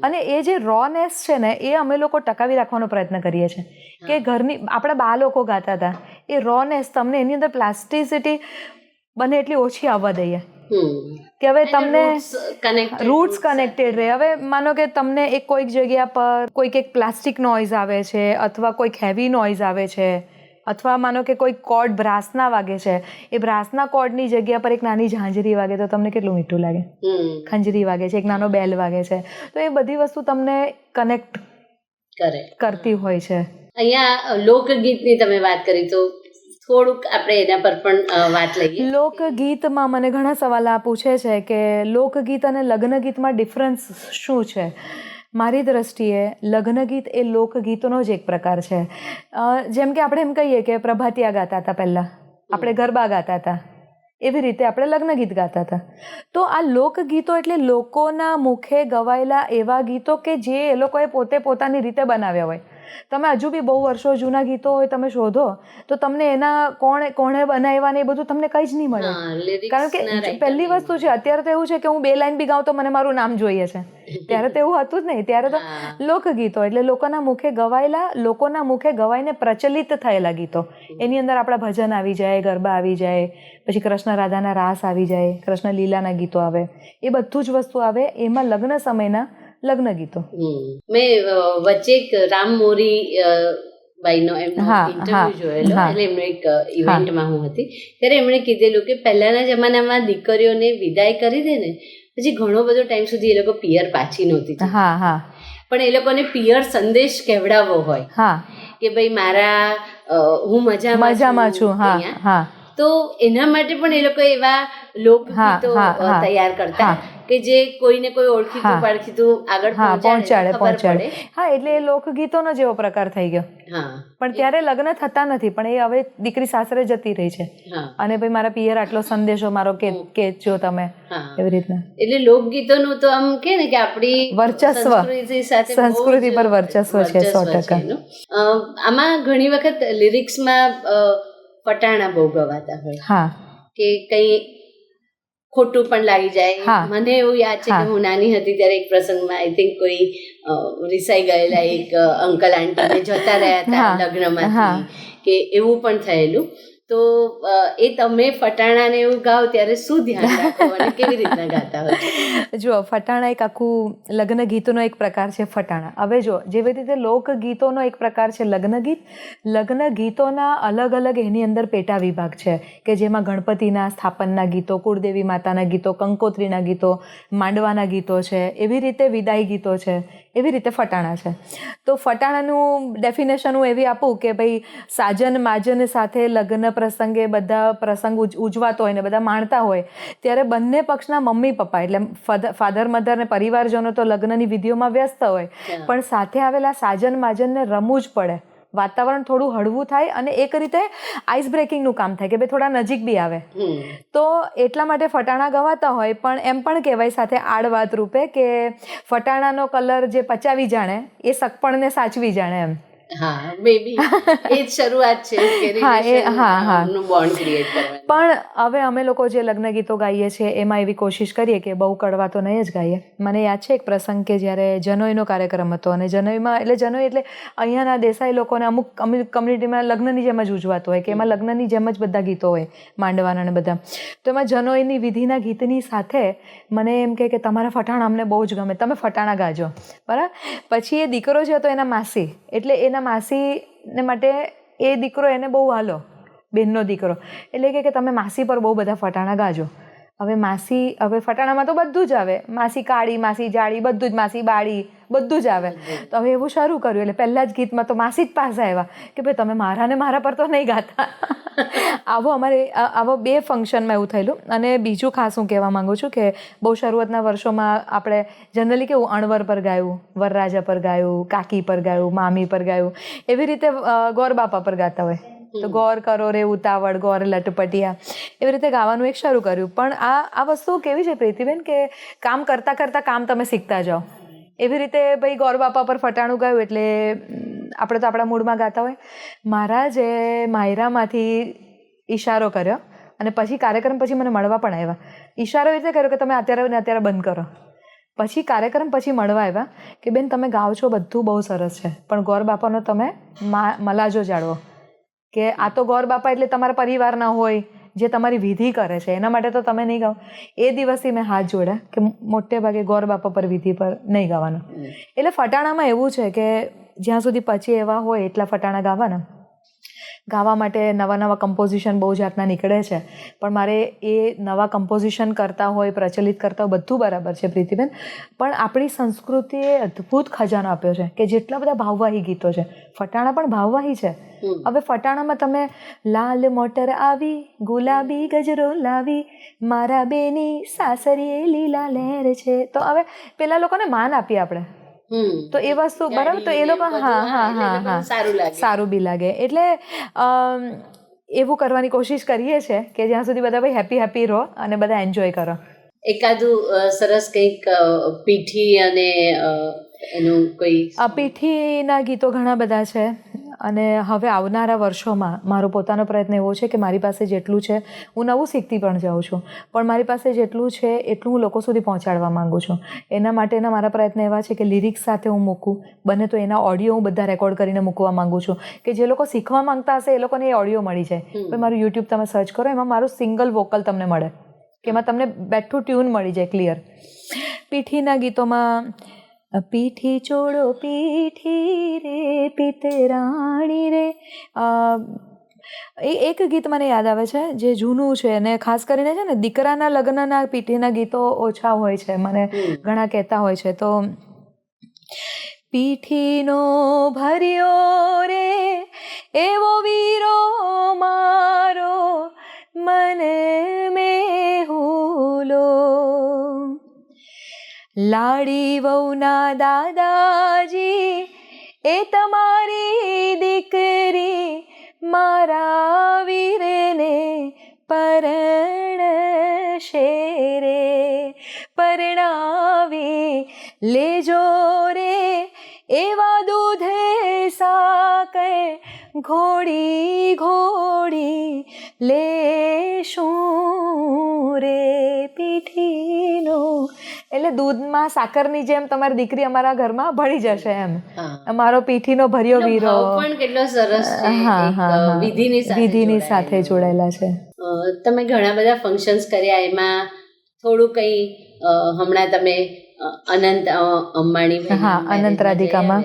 અને એ જે રોનેસ છે ને એ અમે લોકો ટકાવી રાખવાનો પ્રયત્ન કરીએ છીએ કે ઘરની આપણા બા લોકો ગાતા હતા એ રોનેસ તમને એની અંદર પ્લાસ્ટિસિટી બને એટલી ઓછી આવવા દઈએ કે હવે તમને રૂટ્સ કનેક્ટેડ રહે. હવે માનો કે તમને એક કોઈક જગ્યા પર કોઈક એક પ્લાસ્ટિક નોઇઝ આવે છે અથવા કોઈક હેવી નોઇઝ આવે છે અથવા માનો કે કોઈક કોર્ડ બ્રાસના વાગે છે, એ બ્રાસના કોર્ડની જગ્યા પર એક નાની ઝાંઝરી વાગે તો તમને કેટલું મીઠું લાગે, ખંજરી વાગે છે, એક નાનો બેલ વાગે છે, તો એ બધી વસ્તુ તમને કનેક્ટ કરતી હોય છે. અહીંયા લોકગીતની તમે વાત કરી તો થોડુંક આપણે એના પર પણ વાત લઈએ. લોકગીતમાં મને ઘણા સવાલ પૂછે છે કે લોકગીત અને લગ્ન ગીતમાં ડિફરન્સ શું છે. મારી દ્રષ્ટિએ લગ્ન ગીત એ લોકગીતનો જ એક પ્રકાર છે. જેમ કે આપણે એમ કહીએ કે પ્રભાતિયા ગાતા હતા પહેલાં, આપણે ગરબા ગાતા હતા, એવી રીતે આપણે લગ્ન ગીત ગાતા હતા. તો આ લોકગીતો એટલે લોકોના મુખે ગવાયેલા એવા ગીતો કે જે એ લોકોએ પોતે પોતાની રીતે બનાવ્યા હોય. તમે હજુ બી બહુ વર્ષો જૂના ગીતો હોય તમે શોધો તો તમને એના કોણે બનાવ્યા ને એ બધું તમને કંઈ જ નહીં મળે. કારણ કે પહેલી વસ્તુ છે, અત્યારે તો એવું છે કે હું 2 લાઈન બી ગાઉં તો મને મારું નામ જોઈએ છે. ત્યારે તો એવું હતું જ નહીં. ત્યારે તો લોકગીતો એટલે લોકોના મુખે ગવાયેલા, લોકોના મુખે ગવાઈને પ્રચલિત થયેલા ગીતો. એની અંદર આપણા ભજન આવી જાય, ગરબા આવી જાય, પછી કૃષ્ણ રાધાના રાસ આવી જાય, કૃષ્ણ લીલાના ગીતો આવે, એ બધું જ વસ્તુ આવે. એમાં લગ્ન સમયના લગ્ન ગીતો. મેં વચ્ચે એક રામ મોરી ભાઈનો એમનો ઇન્ટરવ્યુ જોયેલો, એટલે એમનો એક ઇવેન્ટમાં હું હતી ત્યારે એમણે કીધેલું કે પહેલાના જમાનામાં દીકરીઓને વિદાય કરી દે ને પછી ઘણો બધો ટાઈમ સુધી એ લોકો પિયર પાછી નહોતી જતી, પણ એ લોકોને પિયર સંદેશ કહેવડાવવો હોય કે ભાઈ મારા હું મજામાં છું, તો એના માટે પણ એ લોકો એવા લોકગીતો તૈયાર કરતા કે જે કોઈને કોઈ ઓળખીતું પાળખીતું આગળ પહોંચાડે. એટલે એ લોકગીતોનો જેવો પ્રકાર થઈ ગયો. પણ ત્યારે લગ્ન થતા નથી, પણ એ હવે દીકરી સાસરે જતી રહી છે અને ભાઈ મારા પિયર આટલો સંદેશો મારો કે જો તમે એવી રીતના. એટલે લોકગીતોનું તો આમ કે ને કે આપણી વર્ચસ્વ, સંસ્કૃતિ પર વર્ચસ્વ છે 100%. આમાં ઘણી વખત લિરિક્સમાં પટાણા બહુ ગવાતા હોય કે કઈ ખોટું પણ લાગી જાય. હા. મને એવું યાદ છે કે હું નાની હતી ત્યારે એક પ્રસંગમાં આઈ થિંક કોઈ રિસાઈ ગયેલા એક અંકલ આંટીને જતા રહ્યા હતા લગ્નમાંથી કે એવું પણ થયેલું. તો એ તમે ફટાણાને એવું ગાઓ ત્યારે શું ધ્યાન રાખો અને કેવી રીતના ગાતા હોય? જો ફટાણા એક આખું લગ્ન ગીતનો એક પ્રકાર છે ફટાણા. હવે જો જેવી રીતે લોકગીતોનો એક પ્રકાર છે લગ્ન ગીત, લગ્ન ગીતોના અલગ અલગ એની અંદર પેટા વિભાગ છે કે જેમાં ગણપતિના સ્થાપનના ગીતો, કુળદેવી માતાના ગીતો, કંકોત્રીના ગીતો, માંડવાના ગીતો છે, એવી રીતે વિદાય ગીતો છે, એવી રીતે ફટાણા છે. તો ફટાણાનું ડેફિનેશન હું એવી આપું કે ભાઈ સાજન માજન સાથે લગ્ન પ્રસંગે બધા પ્રસંગ ઉજવાતો હોય ને બધા માણતા હોય ત્યારે બંને પક્ષના મમ્મી પપ્પા એટલે ફાધર મધર ને પરિવારજનો તો લગ્નની વિધિઓમાં વ્યસ્ત હોય, પણ સાથે આવેલા સાજન માજનને રમવું જ પડે. વાતાવરણ થોડું હળવું થાય અને એક રીતે આઈસ બ્રેકિંગનું કામ થાય કે ભાઈ થોડા નજીક બી આવે. તો એટલા માટે ફટાણા ગવાતા હોય, પણ એમ પણ કહેવાય સાથે આડ વાત રૂપે કે ફટાણાનો કલર જે પચાવી જાણે એ સગપણને સાચવી જાણે એમ. હા, બેબી એ જ શરૂઆત છે કે રિલેશનનું બોન્ડ ક્રિએટ કરવાનું. પણ હવે અમે લોકો જે લગ્ન ગીતો ગાઈએ છીએ એમાં એવી કોશિશ કરીએ કે બહુ કડવા તો નહીં જ ગાઈએ. મને યાદ છે એક પ્રસંગ કે જ્યારે જનોઈનો કાર્યક્રમ હતો અને જનોઈ એટલે અહીંયાના દેસાઈ લોકોને અમુક કમ્યુનિટીમાં લગ્નની જેમ જ ઉજવાતો હોય કે એમાં લગ્નની જેમ જ બધા ગીતો હોય, માંડવાના ને બધા. તો એમાં જનોઈની વિધિના ગીતની સાથે મને એમ કે તમારા ફટાણા અમને બહુ જ ગમે, તમે ફટાણા ગાજો, બરાબર. પછી એ દીકરો જે હતો એના માસી, એટલે એના માસીને માટે એ દીકરો એને બહુ હાલો, બેનનો દીકરો, એટલે કે તમે માસી પર બહુ બધા ફટાણા ગાજો. હવે ફટાણામાં તો બધું જ આવે, માસી કાળી, માસી જાડી, બધું જ, માસી બાળી, બધું જ આવે. તો હવે એવું શરૂ કર્યું એટલે પહેલા જ ગીતમાં તો માસી જ પાસે આવ્યા કે ભાઈ તમે મારા પર તો નહીં ગાતા. આવો 2 ફંક્શનમાં એવું થયેલું. અને બીજું ખાસ હું કહેવા માંગુ છું કે બહુ શરૂઆતના વર્ષોમાં આપણે જનરલી કેવું અણવર પર ગાયું, વરરાજા પર ગાયું, કાકી પર ગાયું, મામી પર ગાયું, એવી રીતે ગોર બાપા પર ગાતા હોય. તો ગોર કરો રે ઉતાવળ, ગોર લટપટિયા, એવી રીતે ગાવાનું એક શરૂ કર્યું. પણ આ વસ્તુ કેવી છે પ્રીતિબેન કે કામ કરતાં કરતાં કામ તમે શીખતા જાઓ. એવી રીતે ભાઈ ગોર બાપા પર ફટાણું ગાયું એટલે આપણે તો આપણા મૂડમાં ગાતા હોય. મહારાજે માયરામાંથી ઈશારો કર્યો અને પછી કાર્યક્રમ પછી મને મળવા પણ આવ્યા. ઈશારો એટલે કર્યો કે તમે અત્યારે બંધ કરો. પછી કાર્યક્રમ પછી મળવા આવ્યા કે બેન તમે ગાઓ છો બધું બહુ સરસ છે, પણ ગોર બાપાનો તમે મલાજો જાળવો. કે આ તો ગોર બાપા એટલે તમારા પરિવારના હોય જે તમારી વિધિ કરે છે, એના માટે તો તમે નહીં ગાઓ. એ દિવસથી મેં હાથ જોડ્યા કે મોટે ભાગે ગોર બાપા પર વિધિ પર નહીં ગાવાનું. એટલે ફટાણામાં એવું છે કે જ્યાં સુધી પછી એવા હોય એટલા ફટાણા ગાવાના. ગાવા માટે નવા કમ્પોઝિશન બહુ જાતના નીકળે છે, પણ મારે એ નવા કમ્પોઝિશન કરતા હોય, પ્રચલિત કરતા હોય, બધું બરાબર છે પ્રીતિબેન. પણ આપણી સંસ્કૃતિએ અદ્ભુત ખજાનો આપ્યો છે કે જેટલા બધા ભાવવાહી ગીતો છે, ફટાણા પણ ભાવવાહી છે. હવે ફટાણામાં તમે લાલ મોટર આવી, ગુલાબી ગજરો લાવી, મારા બેની સાસરીએ લીલા લહેર છે, તો હવે પેલા લોકોને માન આપીએ આપણે. તો એ વસ્તુ બરાબર, તો એ લોકો સારું બી લાગે. એટલે એવું કરવાની કોશિશ કરીએ છીએ કે જ્યાં સુધી બધા ભાઈ હેપી રહો અને બધા એન્જોય કરો. એકાદું સરસ કંઈક પીઠી અને એનું કોઈ પીઠીના ગીતો ઘણા બધા છે. અને હવે આવનારા વર્ષોમાં મારો પોતાનો પ્રયત્ન એવો છે કે મારી પાસે જેટલું છે હું નવું શીખતી પણ જાઉં છું, પણ મારી પાસે જેટલું છે એટલું હું લોકો સુધી પહોંચાડવા માગું છું. એના માટેના મારા પ્રયત્ન એવા છે કે લિરિક્સ સાથે હું મૂકું, બને તો એના ઓડિયો હું બધા રેકોર્ડ કરીને મૂકવા માગું છું કે જે લોકો શીખવા માંગતા હશે એ લોકોને એ ઓડિયો મળી જાય. તો મારું યુટ્યુબ તમે સર્ચ કરો, એમાં મારું સિંગલ વોકલ તમને મળે કે એમાં તમને બેઠું ટ્યુન મળી જાય ક્લિયર. પીઠીના ગીતોમાં પીઠી ચોળો પીઠી રે પિતરાણી રે, એક ગીત મને યાદ આવે છે જે જૂનું છે અને ખાસ કરીને છે ને દીકરાના લગ્નના પીઠીના ગીતો ઓછા હોય છે, મને ઘણા કહેતા હોય છે. તો પીઠીનો ભર્યો રે એવો વીરો મારો મને મેહુલો, લાડી વહુના દાદાજી એ તમારી દીકરી મારા વીરને પરણશે રે, પરણાવી લેજો રે એવા દૂધે સાકર ઘોડી ઘોડી લેશું રે પીઠીનું. એટલે દૂધમાં સાકરની જેમ તમારી દીકરી અમારા ઘરમાં ભળી જશે એમ. અમારો પીઠીનો ભર્યો વીરો પણ કેટલો સરસ છે. વિધિની સાથે જોડાયેલા છે. તમે ઘણા બધા ફંક્શન્સ કર્યા, એમાં થોડું કંઈ હમણાં તમે અનંત અંબાણી, અનંત રાધિકામાં.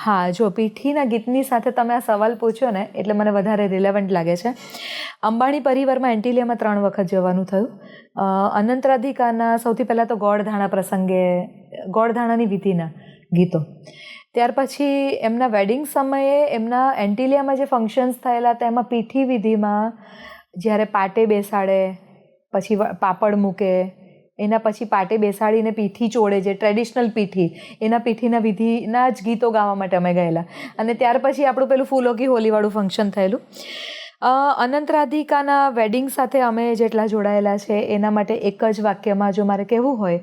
હા, જો પીઠીના ગીતની સાથે તમે આ સવાલ પૂછ્યો ને એટલે મને વધારે રિલેવન્ટ લાગે છે. અંબાણી પરિવારમાં એન્ટિલિયામાં 3 વખત જવાનું થયું. અનંત રાધિકાના સૌથી પહેલાં તો ગોળધાણા પ્રસંગે ગોળધાણાની વિધિના ગીતો. ત્યાર પછી એમના વેડિંગ સમયે એમના એન્ટિલિયામાં જે ફંક્શન્સ થયેલા તેમાં પીઠી વિધિમાં જ્યારે પાટે બેસાડે, પછી પાપડ મૂકે, એના પછી પાટે બેસાડીને પીઠી ચોળે, જે ટ્રેડિશનલ પીઠી, એના પીઠીના વિધિના જ ગીતો ગાવા માટે અમે ગયેલા. અને ત્યાર પછી આપણું પેલું ફૂલો કી હોલીવાળું ફંક્શન થયેલું. અનંત રાધિકાના વેડિંગ સાથે અમે જેટલા જોડાયેલા છે એના માટે એક જ વાક્યમાં જો મારે કહેવું હોય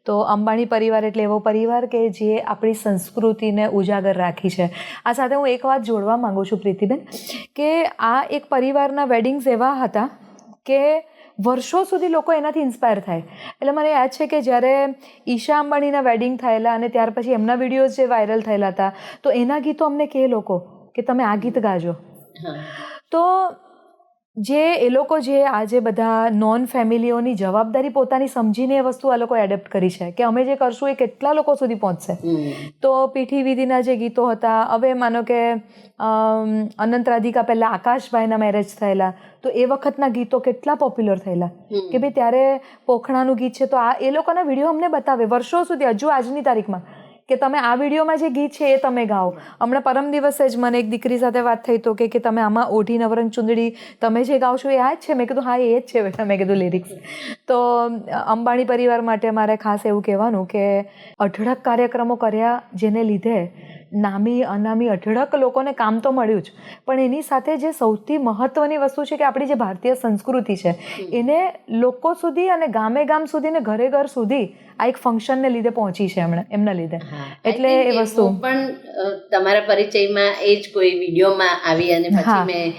તો અંબાણી પરિવાર એટલે એવો પરિવાર કે જે આપણી સંસ્કૃતિને ઉજાગર રાખી છે. આ સાથે હું એક વાત જોડવા માગું છું પ્રીતિબેન, કે આ એક પરિવારના વેડિંગ્સ એવા હતા કે વર્ષો સુધી લોકો એનાથી ઇન્સ્પાયર થાય. એટલે મને યાદ છે કે જ્યારે ઈશા અંબાણીના વેડિંગ થયેલા અને ત્યાર પછી એમના વિડીયોઝ જે વાયરલ થયેલા હતા તો એના ગીતો અમને કહે લોકો કે તમે આ ગીત ગાજો. તો જે એ લોકો જે આજે બધા નોન ફેમિલીઓની જવાબદારી પોતાની સમજીને એ વસ્તુ આ લોકો એડેપ્ટ કરી છે કે અમે જે કરશું એ કેટલા લોકો સુધી પહોંચશે. તો પીઠી વિધિના જે ગીતો હતા, હવે માનો કે અનંત રાધિકા પહેલાં આકાશભાઈના મેરેજ થયેલા તો એ વખતના ગીતો કેટલા પોપ્યુલર થયેલા કે ભાઈ ત્યારે પોખણાનું ગીત છે તો આ એ લોકોના વિડીયો અમને બતાવે વર્ષો સુધી, હજુ આજની તારીખમાં, કે તમે આ વિડીયોમાં જે ગીત છે એ તમે ગાઓ. હમણાં પરમ દિવસે જ મને એક દીકરી સાથે વાત થઈ તો કે તમે આમાં ઓઢી નવરંગ ચુંદડી તમે જે ગાઓ છો એ આ જ છે? મેં કીધું હા એ જ છે બેટા, મેં કીધું લિરિક્સ. તો અંબાણી પરિવાર માટે મારે ખાસ એવું કહેવાનું કે અઢળક કાર્યક્રમો કર્યા જેને લીધે નામી અનામી અઢળક લોકોને કામ તો મળ્યું જ, પણ એની સાથે જે સૌથી મહત્ત્વની વસ્તુ છે કે આપણી જે ભારતીય સંસ્કૃતિ છે એને લોકો સુધી અને ગામે ગામ સુધી ને ઘરે ઘર સુધી આ એક ફંક્શનને લીધે પહોંચી છે એમના લીધે. એટલે એ વસ્તુ પણ તમારા પરિચયમાં એ જ કોઈ વિડીયોમાં આવી અને પછી મેં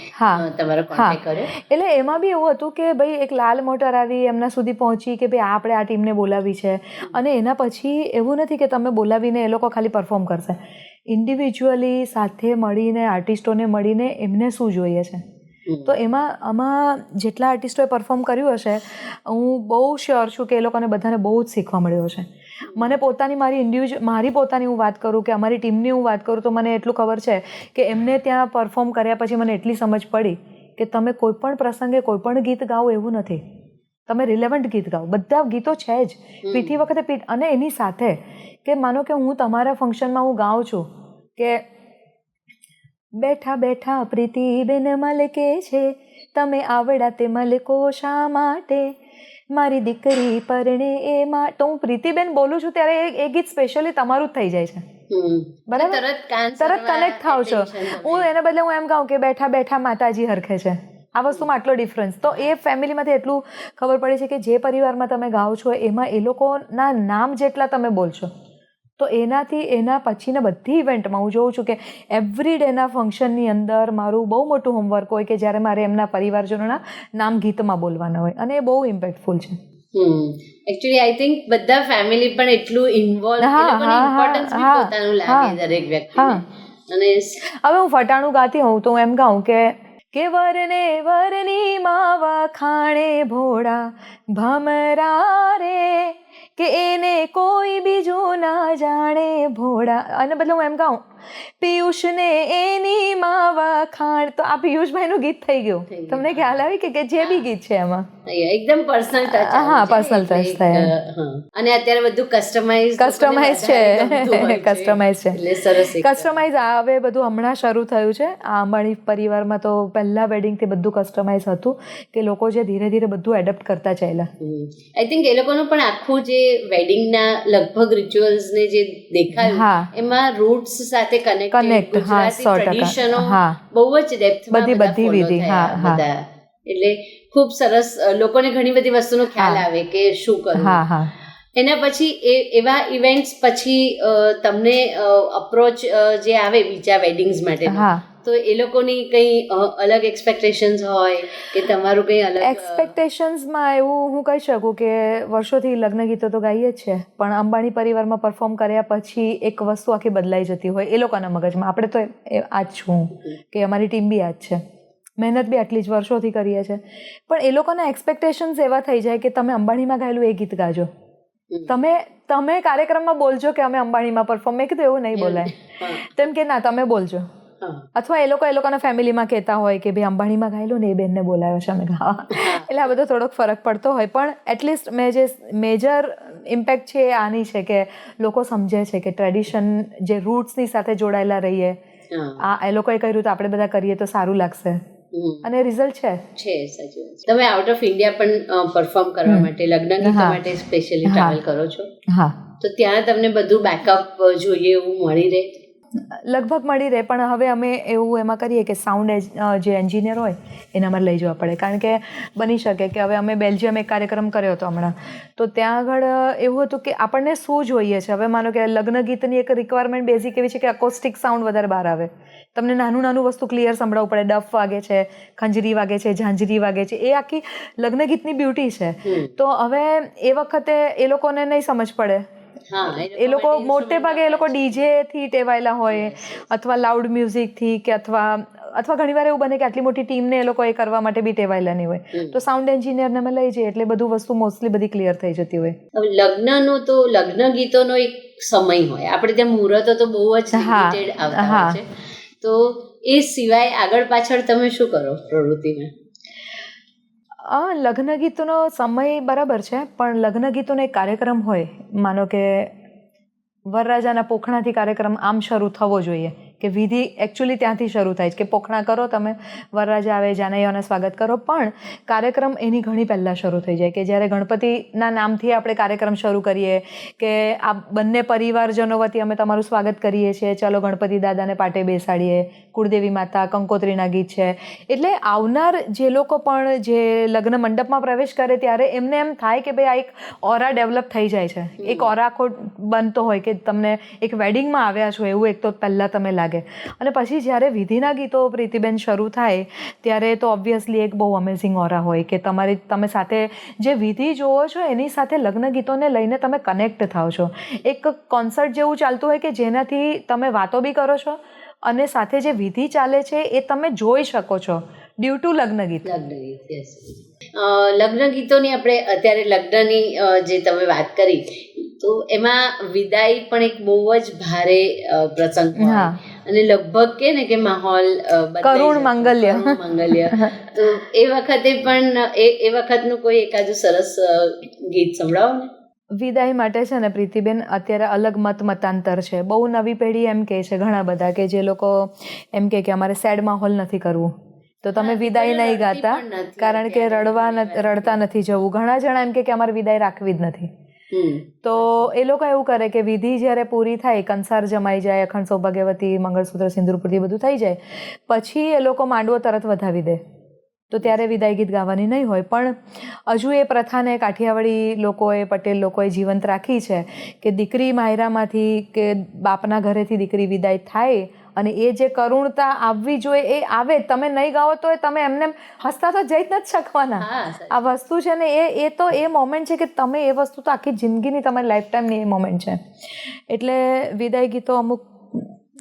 તમારો કોન્ટેક્ટ કર્યો. એટલે એમાં બી એવું હતું કે ભાઈ એક લાલ મોટર આવી એમના સુધી પહોંચી કે ભાઈ આપણે આ ટીમને બોલાવી છે, અને એના પછી એવું નથી કે તમે બોલાવીને એ લોકો ખાલી પરફોર્મ કરશે. ઇન્ડિવિજ્યુઅલી સાથે મળીને આર્ટિસ્ટોને મળીને એમને શું જોઈએ છે તો આમાં જેટલા આર્ટિસ્ટોએ પરફોર્મ કર્યું હશે હું બહુ શ્યોર છું કે એ લોકોને બધાને બહુ જ શીખવા મળ્યું હશે. મને પોતાની મારી પોતાની હું વાત કરું કે અમારી ટીમની હું વાત કરું તો મને એટલું ખબર છે કે એમને ત્યાં પરફોર્મ કર્યા પછી મને એટલી સમજ પડી કે તમે કોઈ પણ પ્રસંગે કોઈ પણ ગીત ગાઓ એવું નથી, તમે રિલેવન્ટ ગીત ગાઓ. બધા ગીતો છે જ પીઠી વખતે અને એની સાથે કે માનો કે હું તમારા ફંક્શનમાં હું ગાઉં છું કે બેઠા બેઠા પ્રીતિબેન મલકે છે, તમે આવડા તે મલકો શા માટે, મારી દીકરી પરણે એમાં. તો હું પ્રીતિબેન બોલું છું ત્યારે એ ગીત સ્પેશિયલી તમારું જ થઈ જાય છે. બરાબર, તરત કનેક્ટ થાવ છો. હું એને બદલે હું એમ કહું કે બેઠા બેઠા માતાજી હરખે છે. આ વસ્તુમાં આટલો ડિફરન્સ. તો એ ફેમિલીમાંથી એટલું ખબર પડે છે કે જે પરિવારમાં તમે ગાઓ છો એમાં એ લોકોના નામ જેટલા તમે બોલશો તો એનાથી એના પછીના બધી ઇવેન્ટમાં હું જોઉં છું કે એવરી ડેના ફંક્શનની અંદર મારું બહુ મોટું હોમવર્ક હોય કે જ્યારે મારે એમના પરિવારજનોના નામ ગીતમાં બોલવાના હોય, અને એ બહુ ઇમ્પેક્ટફુલ છે. એકચ્યુઅલી આઈ થિંક બધા ફેમિલી પણ એટલું ઇન્વોલ્વ, એ લોકોની ઇમ્પોર્ટન્સ બી પોતાનું લાગે દરેક વ્યક્તિને. અને હવે હું ફટાણું ગાતી હોઉં તો હું એમ ગાઉં કે વરને વરની માવા ખાણે ભોળા ભમરા રે, કે એને કોઈ બીજું ના જાણે ભોળા. અને બદલે હું એમ કહું પિયુષને એની માવા ખાણ, તો આ પિયુષભાઈનું ગીત થઈ ગયું. તમને ખ્યાલ આવી કે જે બી ગીત છે એમાં એકદમ પર્સનલ ટચ. હા, પર્સનલ ટચ થાય. અને અત્યારે બધું કસ્ટમાઇઝ છે, કસ્ટમાઇઝ છે. એટલે સરસ કસ્ટમાઇઝ હવે બધું હમણાં શરૂ થયું છે. આ અંબાણી પરિવારમાં તો પહેલા વેડિંગથી બધું કસ્ટમાઇઝ હતું કે લોકો જે ધીરે ધીરે બધું એડપ્ટ કરતા ચાલ્યા. આઈ થિંક એ લોકોનું પણ આખું જે વેડિંગના લગભગ રિચ્યુઅલ્સ ને જે દેખાયું એમાં રૂટ્સ સાથે કનેક્ટ, ટ્રેડિશનો બહુ જ ડેપ્થમાં બધી વિધિ. એટલે ખૂબ સરસ, લોકોને ઘણી બધી વસ્તુનો ખ્યાલ આવે કે શું કરવું. એના પછી એવા ઇવેન્ટ્સ પછી તમને અપ્રોચ જે આવે બીજા વેડિંગ્સ માટે તો એ લોકોની કંઈ અલગ એક્સપેક્ટેશન્સ હોય કે તમારું કંઈ અલગ એક્સપેક્ટેશન્સમાં એવું હું કહી શકું કે વર્ષોથી લગ્ન ગીતો તો ગાઈએ જ છે, પણ અંબાણી પરિવારમાં પરફોર્મ કર્યા પછી એક વસ્તુ આખી બદલાઈ જતી હોય એ લોકોના મગજમાં. આપણે તો આ જ છું કે અમારી ટીમ બી આ જ છે, મહેનત બી આટલી જ વર્ષોથી કરીએ છીએ, પણ એ લોકોના એક્સપેક્ટેશન્સ એવા થઈ જાય કે તમે અંબાણીમાં ગાયેલું એ ગીત ગાજો, તમે કાર્યક્રમમાં બોલજો કે અમે અંબાણીમાં પરફોર્મ. મેં કીધું એવું નહીં બોલાય, તેમ કે ના તમે બોલજો. અથવા એ લોકોના ફેમિલીમાં કહેતા હોય કે ભાઈ અંબાણીમાં ગાયેલું ને એ બેનને બોલાવ્યો છે અમે ગાવા, એટલે આ બધો થોડોક ફરક પડતો હોય. પણ એટલીસ્ટ મેં જે મેજર ઇમ્પેક્ટ છે એ આની છે કે લોકો સમજે છે કે ટ્રેડિશન જે રૂટ્સની સાથે જોડાયેલા રહીએ, એ લોકોએ કર્યું તો આપણે બધા કરીએ તો સારું લાગશે, અને રિઝલ્ટ છે. સાચી વાત. તમે આઉટ ઓફ ઇન્ડિયા પણ પરફોર્મ કરવા માટે લગ્ન ગીતો માટે સ્પેશિયલી ટ્રાવેલ કરો છો? હા. તો ત્યાં તમને બધું બેકઅપ જોઈએ એવું મળી રહે? લગભગ મળી રહે, પણ હવે અમે એવું એમાં કરીએ કે સાઉન્ડ જે એન્જિનિયર હોય એને અમારે લઈ જવા પડે, કારણ કે બની શકે કે હવે અમે બેલ્જિયમ એક કાર્યક્રમ કર્યો હતો હમણાં, તો ત્યાં આગળ એવું હતું કે આપણને શું જોઈએ છે. હવે માનો કે લગ્ન ગીતની એક રિક્વાયરમેન્ટ બેઝિક એવી છે કે અકોસ્ટિક સાઉન્ડ વધારે બહાર આવે, તમને નાનું નાનું વસ્તુ ક્લિયર સંભળાવવું પડે. ડફ વાગે છે, ખંજરી વાગે છે, ઝાંઝરી વાગે છે, એ આખી લગ્ન ગીતની બ્યુટી છે. તો હવે એ વખતે એ લોકોને નહીં સમજ પડે. એ લોકો મોટે ભાગે એ લોકો ડીજેથી ટેવાયેલા હોય, અથવા લાઉડ મ્યુઝિકથી, કે અથવા ઘણીવાર એવું બને કે આટલી મોટી ટીમને એ લોકો એ કરવા માટે બી ટેવાયેલા નહીં હોય, તો સાઉન્ડ એન્જિનિયરને અમે લઈ જઈએ એટલે બધું વસ્તુ મોસ્ટલી બધી ક્લિયર થઈ જતી હોય. લગ્નનો તો લગ્ન ગીતોનો એક સમય હોય, આપણે ત્યાં મુહૂર્તો તો બહુ જ લિમિટેડ આવતા હોય છે, તો એ સિવાય આગળ પાછળ તમે શું કરો પ્રવૃત્તિમાં? લગ્ન ગીતનો સમય બરાબર છે, પણ લગ્ન ગીતોનો એક કાર્યક્રમ હોય, માનો કે વરરાજાના પોખણાથી કાર્યક્રમ આમ શરૂ થવો જોઈએ, કે વિધિ એકચ્યુઅલી ત્યાંથી શરૂ થાય છે કે પોખણા કરો તમે, વરરાજા આવે, જાનૈયાઓને સ્વાગત કરો, પણ કાર્યક્રમ એની ઘણી પહેલાં શરૂ થઈ જાય, કે જ્યારે ગણપતિના નામથી આપણે કાર્યક્રમ શરૂ કરીએ કે આ બંને પરિવારજનો વતી અમે તમારું સ્વાગત કરીએ છીએ, ચાલો ગણપતિ દાદાને પાટે બેસાડીએ, કુળદેવી માતા, કંકોત્રીના ગીત છે. એટલે આવનાર જે લોકો પણ જે લગ્ન મંડપમાં પ્રવેશ કરે ત્યારે એમને એમ થાય કે ભાઈ આ એક ઓરા ડેવલપ થઈ જાય છે, એક ઓરા આખો બનતો હોય કે તમને એક વેડિંગમાં આવ્યા છો એવું એક તો પહેલાં તમે લાગે. અને પછી જ્યારે વિધિના ગીતો પ્રીતિબેન શરૂ થાય ત્યારે તો ઓબ્વિયસલી એક બહુ અમેઝિંગ ઓરા હોય કે તમે સાથે જે વિધિ જોવો છો એની સાથે લગ્ન ગીતોને લઈને તમે કનેક્ટ થાઓ છો. એક કોન્સર્ટ જેવું ચાલતું હોય કે જેનાથી તમે વાતો બી કરો છો અને સાથે જે વિધિ ચાલે છે એ તમે જોઈ શકો છો ડ્યુ ટુ લગ્ન ગીત. લગ્ન ગીતોની આપણે અત્યારે લગ્નની જે તમે વાત કરી, તો એમાં વિદાય પણ એક બહુ જ ભારે પ્રસંગ હોય, અને લગભગ કે ને કે માહોલ કરુણ માંગલ્ય. તો એ વખતે પણ એ વખતનું કોઈ એકાદું સરસ ગીત સંભળાવો ને. વિદાય માટે છે ને પ્રીતિબેન અત્યારે અલગ મતાંતર છે. બહુ નવી પેઢી એમ કહે છે ઘણા બધા કે જે લોકો એમ કે અમારે સેડ માહોલ નથી કરવું, તો તમે વિદાય નહીં ગાતા કારણ કે રડતા નથી જવું. ઘણા જણા એમ કે અમારે વિદાય રાખવી જ નથી. તો એ લોકો એવું કરે કે વિધિ જ્યારે પૂરી થાય, કંસાર જમાઈ જાય, અખંડ સૌભાગ્યવતી, મંગળસૂત્ર, સિંદૂરપુરી બધું થઈ જાય, પછી એ લોકો માંડવો તરત વધાવી દે, તો ત્યારે વિદાય ગીત ગાવાની નહીં હોય. પણ હજુ એ પ્રથાને કાઠિયાવાડી લોકોએ, પટેલ લોકોએ જીવંત રાખી છે કે દીકરી માયરામાંથી કે બાપના ઘરેથી દીકરી વિદાય થાય અને એ જે કરુણતા આવવી જોઈએ એ આવે. તમે નહીં ગાઓ તો તમે એમને હસતા તો જઈ જ નથી શકવાના. આ વસ્તુ છે ને એ તો એ મોમેન્ટ છે કે તમે એ વસ્તુ તો આખી જિંદગીની તમારી લાઈફ ટાઈમની એ મોમેન્ટ છે. એટલે વિદાય ગીતો અમુક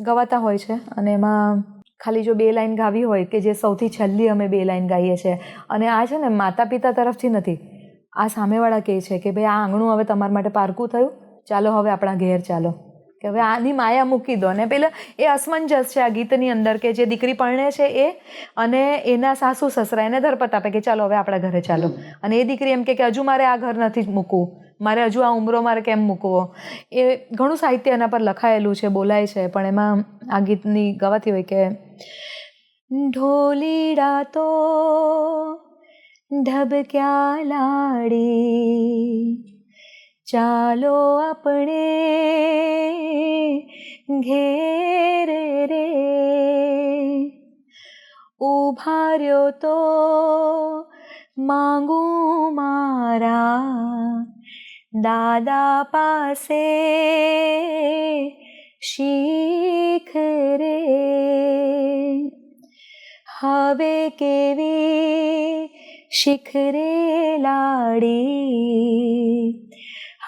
ગવાતા હોય છે અને એમાં ખાલી જો 2 લાઈન ગાવી હોય કે જે સૌથી છેલ્લી અમે 2 લાઈન ગાઈએ છીએ, અને આ છે ને માતા પિતા તરફથી નથી, આ સામેવાળા કહે છે કે ભાઈ આ આંગણું હવે તમારા માટે પારકું થયું, ચાલો હવે આપણા ઘેર ચાલો, કે હવે આની માયા મૂકી દો. અને પેલા એ અસમંજસ છે આ ગીતની અંદર કે જે દીકરી પરણે છે એ અને એના સાસુ સસરા એને ધરપત આપે કે ચાલો હવે આપણા ઘરે ચાલો, અને એ દીકરી એમ કે હજુ મારે આ ઘર નથી મૂકવું, મારે હજુ આ ઉંમરો મારે કેમ મૂકવો. એ ઘણું સાહિત્ય એના પર લખાયેલું છે, બોલાય છે, પણ એમાં આ ગીતની ગવાતી હોય કે ઢોલીડા તો ઢબક્યા લાડી, ચાલો આપણે ઘેર રે, ઊભા રહ્યો તો માંગું મારા દાદા પાસે શીખ રે હવે કેવી શીખ રે લાડી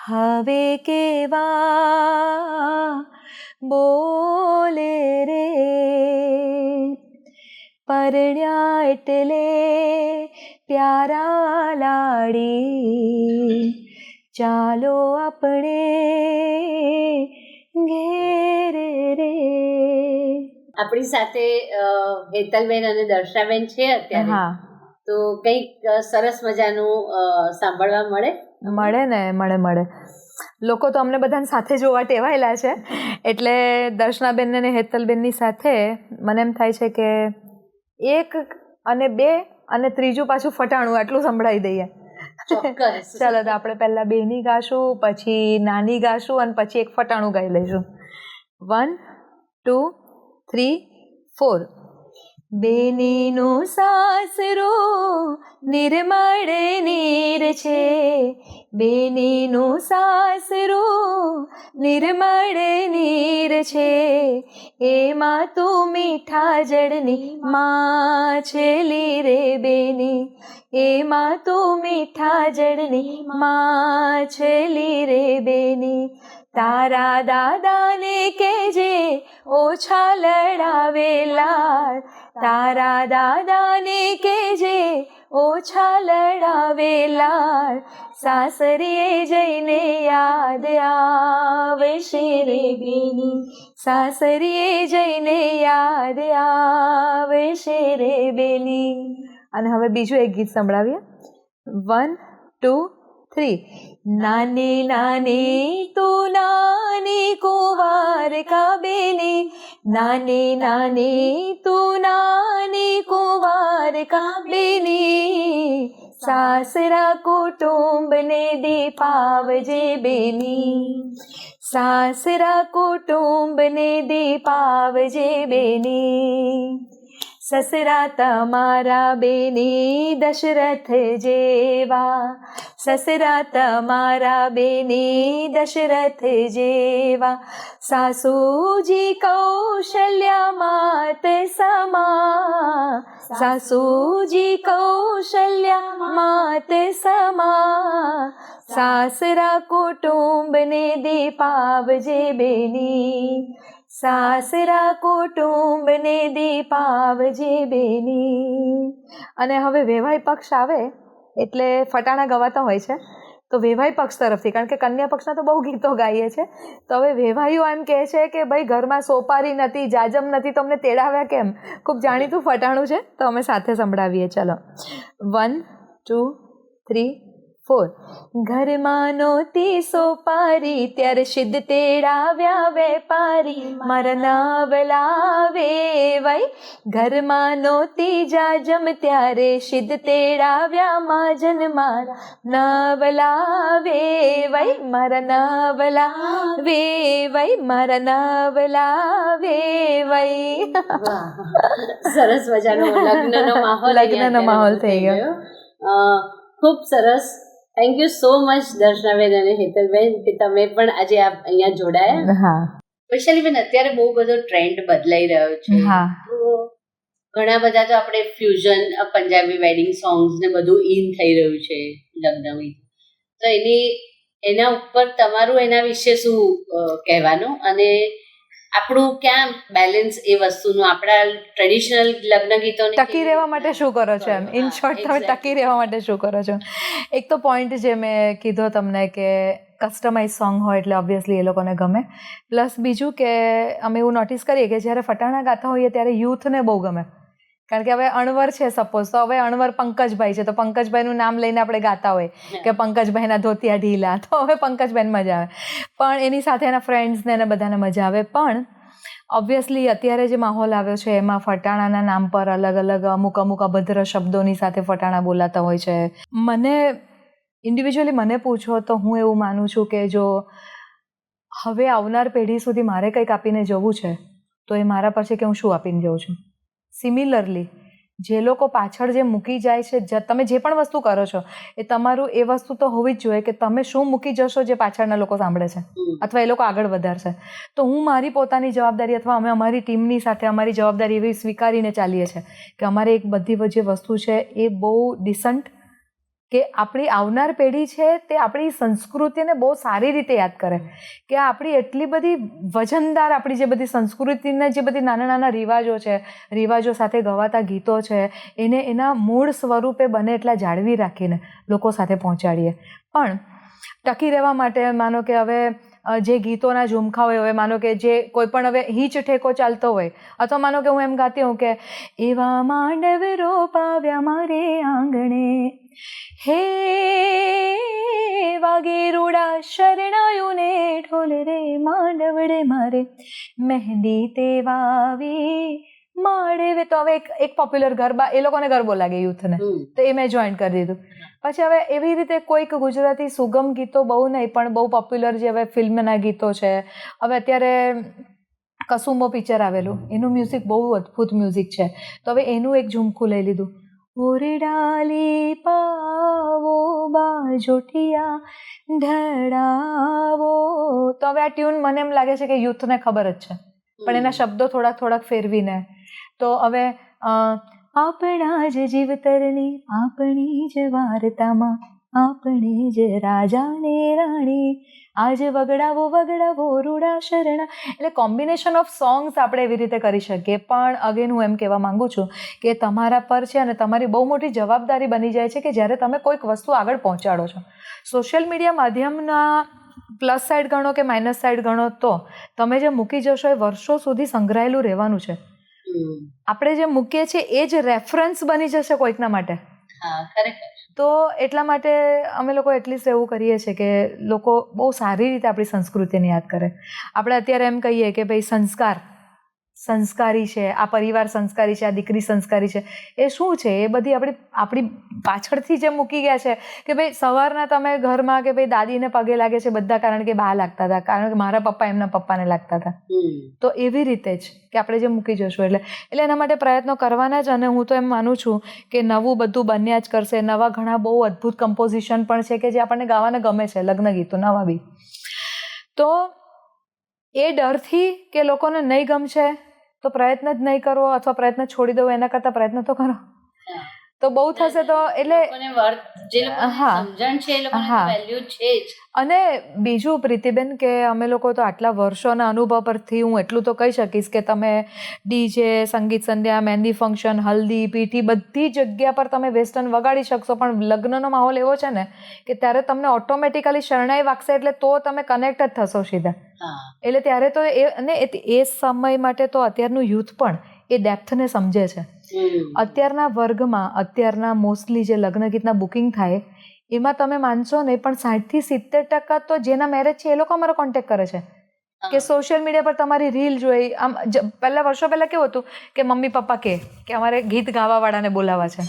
હવે કેવા બોલે રે પરણ્યા એટલે પ્યારા લાડી ચાલો આપણે ઘેર રે. આપણી સાથે હેતલબેન અને દર્શનાબેન છે અત્યારે, હા તો કંઈક સરસ મજાનું સાંભળવા મળે. લોકો તો અમને બધાને સાથે જોવા ટેવાયેલા છે, એટલે દર્શનાબેન અને હેતલબેનની સાથે મને એમ થાય છે કે 1 અને 2 અને ત્રીજું પાછું ફટાણું આટલું સંભળાવી દઈએ. ચોક્કસ. ચાલો તો આપણે પહેલા બેની ગાશું, પછી નાની ગાશું અને પછી એક ફટાણું ગાઈ લઈશું. 1 2 3 4. બેનીનું સાસરું નિર્મળ નીર છે, બેનીનું સાસરું નિર્મળ નીર છે, એમાં તું મીઠા જળની માછલી રે બેની, એમાં તું મીઠા જળની માછલી રે બેની. તારા દાદાને કહેજે ઓછા લડાવેલા, તારા દાદાને કહેજે ઓછા લડાવેલા, સાસરીએ જઈને યાદ આવશે રે બેની, સાસરીએ જઈને યાદ આવશે રે બેની. અને હવે બીજું એક ગીત સંભળાવીએ. 1 2 3. નાની નાની તું નાની કુંવાર કા બેની, નાની નાની તું નાની કુંવાર કા બેની, સાસરા કુટુંબને દીપાવજે બેની, સાસરા કુટુંબને દીપાવજે બેની. સસરા તમારા બેની દશરથ જેવા, સસરા તમારા બેની દશરથ જેવા, સાસુજી કૌશલ્યા માત સમા, સાસુજી કૌશલ્યા માત સમા, સાસરા કુટુંબને દીપાવજે બેની, સાસરા કુટુંબને દીપાવજે બેની. અને હવે વેવાઈ પક્ષ આવે એટલે ફટાણા ગવાતા હોય છે, તો વેવાઈ પક્ષ તરફથી, કારણ કે કન્યા પક્ષના તો બહુ ગીતો ગાઈએ છે, તો હવે વેવાઈઓ એમ કહે છે કે ભાઈ ઘરમાં સોપારી નથી, જાજમ નથી, તો અમને તેડાવ્યા કેમ. ખૂબ જાણીતું ફટાણું છે, તો અમે સાથે સંભળાવીએ. ચલો 1 2 3 4. ઘરમાં નહોતી સોપારી ત્યારે સિદ્ધ તેડાવ્યા વેપારી, મારા નાવલા વેવાઈ, ઘરમાં નહોતી જાજમ ત્યારે સિદ્ધ તેડાવ્યા મહાજન, મારા નાવલા વેવાઈ, મારા નાવલા વેવાઈ, મારા નાવલા વેવાઈ. સરસ મજાનો લગ્નનો માહોલ થઈ ગયો. ખૂબ સરસ. થેન્ક યુ સો મચ દર્શનાબેન અને હેતલબેન કે તમે પણ આજે અહીંયા જોડાયા. હા વૈશાલી બેન, અત્યારે બહુ બધો ટ્રેન્ડ બદલાઈ રહ્યો છે. હા. તો ઘણા બધા તો આપણે ફ્યુઝન પંજાબી વેડિંગ સોંગ્સ ને બધું ઇન થઈ રહ્યું છે લગ્નમાં, તો એના ઉપર તમારું એના વિશે શું કહેવાનું, અને આપણું ક્યાં બેલેન્સ એ વસ્તુનું, આપણા ટ્રેડિશનલ લગ્ન ગીતોને ટકી રહેવા માટે શું કરો છો, એમ ઇન શોર્ટ તમે ટકી રહેવા માટે શું કરો છો. એક તો પોઈન્ટ જે મેં કીધો તમને કે કસ્ટમાઇઝ સોંગ હોય એટલે ઓબ્વિયસલી એ લોકોને ગમે, પ્લસ બીજું કે અમે એવું નોટિસ કરીએ કે જ્યારે ફટાણા ગાતા હોઈએ ત્યારે યુથને બહુ ગમે, કારણ કે હવે અણવર છે સપોઝ, તો હવે અણવર પંકજભાઈ છે તો પંકજભાઈનું નામ લઈને આપણે ગાતા હોય કે પંકજભાઈના ધોતિયા ઢીલા, તો હવે પંકજભાઈને મજા આવે, પણ એની સાથે એના ફ્રેન્ડ્સને એને બધાને મજા આવે. પણ ઓબ્વિયસલી અત્યારે જે માહોલ આવ્યો છે એમાં ફટાણાના નામ પર અલગ અલગ અમુક અભદ્ર શબ્દોની સાથે ફટાણા બોલાતા હોય છે. મને ઇન્ડિવિજ્યુઅલી મને પૂછો તો હું એવું માનું છું કે જો હવે આવનાર પેઢી સુધી મારે કંઈક આપીને જવું છે તો એ મારા પર છે કે હું શું આપીને જઉં છું. સિમિલરલી જે લોકો પાછળ જે મૂકી જાય છે, તમે જે પણ વસ્તુ કરો છો એ તમારું એ વસ્તુ તો હોવી જ જોઈએ કે તમે શું મૂકી જશો જે પાછળના લોકો સાંભળે છે અથવા એ લોકો આગળ વધારશે. તો હું મારી પોતાની જવાબદારી અથવા અમે અમારી ટીમની સાથે અમારી જવાબદારી એવી સ્વીકારીને ચાલીએ છીએ કે અમારે એક બધી જે વસ્તુ છે એ બહુ ડિસન્ટ, કે આપણી આવનાર પેઢી છે તે આપણી સંસ્કૃતિને બહુ સારી રીતે યાદ કરે, કે આપણી એટલી બધી વજનદાર આપણી જે બધી સંસ્કૃતિને જે બધી નાના નાના રિવાજો છે, રિવાજો સાથે ગવાતા ગીતો છે, એને એના મૂળ સ્વરૂપે બને એટલા જાળવી રાખીને લોકો સાથે પહોંચાડીએ. પણ ટકી રહેવા માટે માનો કે હવે જે ગીતોના ઝુમખા હોય, હવે માનો કે જે કોઈ પણ હવે હીચ ઠેકો ચાલતો હોય, અથવા માનો કે હું એમ ગાતી હોઉં કે એવા માંડવ રોપાવ્યા મારે આંગણે, હે વાગે રૂડા શરણાયું ને ઢોલ રે માંડવડે મારે મહેંદી તે વાવી માળવે. તો હવે એક પોપ્યુલર ગરબા એ લોકોને ગરબો લાગે યુથને, તો એ મેં જોઈન કરી દીધું. પછી હવે એવી રીતે કોઈક ગુજરાતી સુગમ ગીતો બહુ નહીં પણ બહુ પોપ્યુલર જે હવે ફિલ્મના ગીતો છે. હવે અત્યારે કસુંબો પિક્ચર આવેલું, એનું મ્યુઝિક બહુ અદ્ભુત મ્યુઝિક છે, તો હવે એનું એક ઝુમખું લઈ લીધું. ઓરે ડાલી પાવો બાજોટિયા ઢળાવો. તો હવે આ ટ્યુન મને એમ લાગે છે કે યુથને ખબર જ છે, પણ એના શબ્દો થોડાક ફેરવીને. તો હવે આપણા જ જીવતરની આપણી જ વાર્તામાં આપણે જ રાજા ને રાણી, આજ વગડાવો વગડાવો રૂડા શરણા. એટલે કોમ્બિનેશન ઓફ સોંગ્સ આપણે એવી રીતે કરી શકીએ. પણ અગેન હું એમ કહેવા માંગુ છું કે તમારા પર છે અને તમારી બહુ મોટી જવાબદારી બની જાય છે કે જ્યારે તમે કોઈક વસ્તુ આગળ પહોંચાડો છો. સોશિયલ મીડિયા માધ્યમના પ્લસ સાઈડ ગણો કે માઇનસ સાઈડ ગણો, તો તમે જે મૂકી જશો એ વર્ષો સુધી સંગ્રહાયેલું રહેવાનું છે. આપણે જે મૂકીએ છીએ એ જ રેફરન્સ બની જશે કોઈકના માટે. તો એટલા માટે અમે લોકો એટલીસ્ટ એવું કરીએ છીએ કે લોકો બહુ સારી રીતે આપણી સંસ્કૃતિને યાદ કરે. આપણે અત્યારે એમ કહીએ કે ભાઈ સંસ્કારી છે, આ પરિવાર સંસ્કારી છે, આ દીકરી સંસ્કારી છે. એ શું છે? એ બધી આપણી પાછળથી જે મૂકી ગયા છે કે ભાઈ સવારના તમે ઘરમાં કે ભાઈ દાદીને પગે લાગે છે બધા કારણ કે બા લાગતા હતા, કારણ કે મારા પપ્પા એમના પપ્પાને લાગતા હતા. તો એવી રીતે જ કે આપણે જે મૂકી જશું એટલે એના માટે પ્રયત્નો કરવાના જ. અને હું તો એમ માનું છું કે નવું બધું બન્યા જ કરશે. નવા ઘણા બહુ અદ્ભુત કમ્પોઝિશન પણ છે કે જે આપણને ગાવાને ગમે છે, લગ્ન ગીતો નવા બી. તો એ ડરથી કે લોકોને નહીં ગમશે તો પ્રયત્ન જ નહીં કરવો અથવા પ્રયત્ન છોડી દેવો, એના કરતાં પ્રયત્ન તો કરો તો બહુ થશે. તો એટલે અને બીજું પ્રીતિબેન કે અમે લોકો તો આટલા વર્ષોના અનુભવ પરથી હું એટલું તો કહી શકીશ કે તમે ડીજે, સંગીત સંધ્યા, મહેંદી ફંક્શન, હલ્દી, પીઠી બધી જગ્યા પર તમે વેસ્ટર્ન વગાડી શકશો, પણ લગ્નનો માહોલ એવો છે ને કે ત્યારે તમને ઓટોમેટિકલી શરણાઈ વાગશે એટલે તો તમે કનેક્ટ જ થશો સીધા. એટલે ત્યારે તો એ સમય માટે તો અત્યારનું યુથ પણ એ ડેપ્થને સમજે છે. અત્યારના વર્ગમાં અત્યારના મોસ્ટલી જે લગ્ન ગીતના બુકિંગ થાય એમાં તમે માનશો નહીં પણ 60-70% તો જેના મેરેજ છે એ લોકો અમારો કોન્ટેક્ટ કરે છે કે સોશિયલ મીડિયા પર તમારી રીલ જોઈ. આમ વર્ષો પહેલાં કેવું હતું કે મમ્મી પપ્પા કે અમારે ગીત ગાવાવાળાને બોલાવવા છે.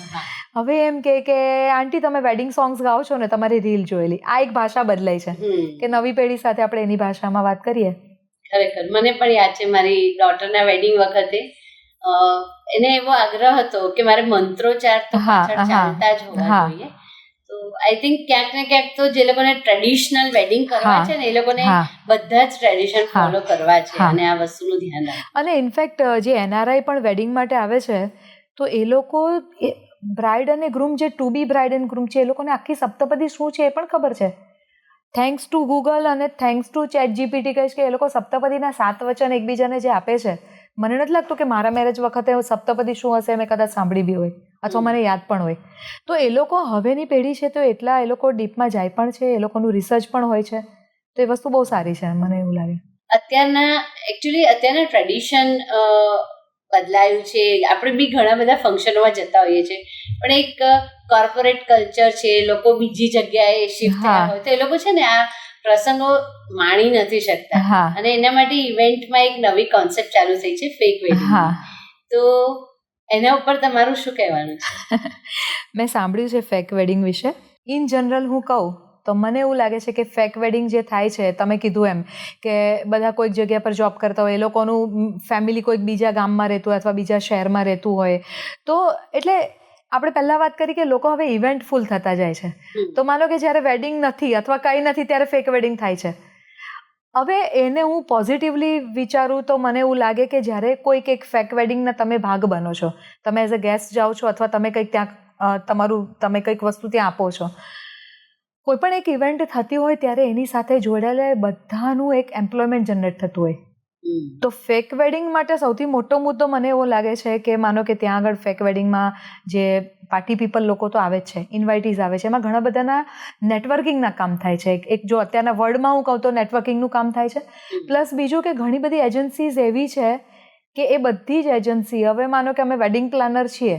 હવે એમ કે આંટી તમે વેડિંગ સોંગ્સ ગાઓ છો ને, તમારી રીલ જોયેલી. આ એક ભાષા બદલાઈ છે કે નવી પેઢી સાથે આપણે એની ભાષામાં વાત કરીએ. ખરેખર મને પણ યાદ છે મારી ડોટરના વેડિંગ વખતે એને એવો આગ્રહ હતો કે મારે મંત્રોચ્ચાર તો પાછળ ચાલતા જ હોવા જોઈએ. તો આઈ થિંક ક્યાંક ને ક્યાંક તો જે લોકોને ટ્રેડિશનલ વેડિંગ કરવા છે ને એ લોકોને બધા જ ટ્રેડિશન ફોલો કરવા છે અને આ વસ્તુનું ધ્યાન રાખવું. અને ઇનફેક્ટ જે NRI પણ વેડિંગ માટે આવે છે તો એ લોકો બ્રાઇડ અને ગ્રૂમ જે to be bride and groom છે એ લોકોને આખી સપ્તપદી શું છે એ પણ ખબર છે. થેન્ક્સ ટુ ગૂગલ અને થેન્ક્સ ટુ ChatGPT કહીશ કે એ લોકો સપ્તપદીના 7 વચન એકબીજાને જે આપે છે, મને નથી લાગતું કે મારા મેરેજ વખતે સપ્તપદી શું હશે મેં કદાચ સાંભળી બી હોય અથવા મને યાદ પણ હોય. તો એ લોકો હવેની પેઢી છે તો એટલા એ લોકો ડીપમાં જાય પણ છે, એ લોકોનું રિસર્ચ પણ હોય છે. તો એ વસ્તુ બહુ સારી છે મને એવું લાગે. અત્યારના ટ્રેડિશન બદલાયું છે. આપણે બી ઘણા બધા ફંક્શનોમાં જતા હોઈએ છીએ પણ એક કોર્પોરેટ કલ્ચર છે, લોકો બીજી જગ્યાએ શિફ્ટ થયા હોય તો એ લોકો છે ને આ પ્રસંગો માણી નથી શકતા અને એના માટે ઇવેન્ટમાં એક નવી કોન્સેપ્ટ ચાલુ થઈ છે, ફેક વેડિંગ. તો એના ઉપર તમારું શું કહેવાનું છે? મેં સાંભળ્યું છે ફેક વેડિંગ વિશે. ઇન જનરલ હું કહું તો મને એવું લાગે છે કે ફેક વેડિંગ જે થાય છે, તમે કીધું એમ કે બધા કોઈક જગ્યા પર જોબ કરતા હોય, એ લોકોનું ફેમિલી કોઈક બીજા ગામમાં રહેતું હોય અથવા બીજા શહેરમાં રહેતું હોય, તો એટલે આપણે પહેલાં વાત કરી કે લોકો હવે ઇવેન્ટફુલ થતા જાય છે. તો માનો કે જ્યારે વેડિંગ નથી અથવા કંઈ નથી ત્યારે ફેક વેડિંગ થાય છે. હવે એને હું પોઝિટિવલી વિચારું તો મને એવું લાગે કે જ્યારે કોઈક એક ફેક વેડિંગના તમે ભાગ બનો છો, તમે એઝ અ ગેસ્ટ જાઓ છો અથવા તમે કંઈક ત્યાં તમે કંઈક વસ્તુ ત્યાં આપો છો, કોઈ પણ એક ઇવેન્ટ થતી હોય ત્યારે એની સાથે જોડાયેલા બધાનું એક એમ્પ્લોયમેન્ટ જનરેટ થતું હોય. તો ફેક વેડિંગ માટે સૌથી મોટો મુદ્દો મને એવો લાગે છે કે માનો કે ત્યાં આગળ ફેક વેડિંગમાં જે પાર્ટી પીપલ લોકો તો આવે જ છે, ઇન્વાઇટીઝ આવે છે, એમાં ઘણા બધાના નેટવર્કિંગના કામ થાય છે. એક જો અત્યારના વર્લ્ડમાં હું કહું તો નેટવર્કિંગનું કામ થાય છે. પ્લસ બીજું કે ઘણી બધી એજન્સીઝ એવી છે કે એ બધી જ એજન્સી, હવે માનો કે અમે વેડિંગ પ્લાનર છીએ,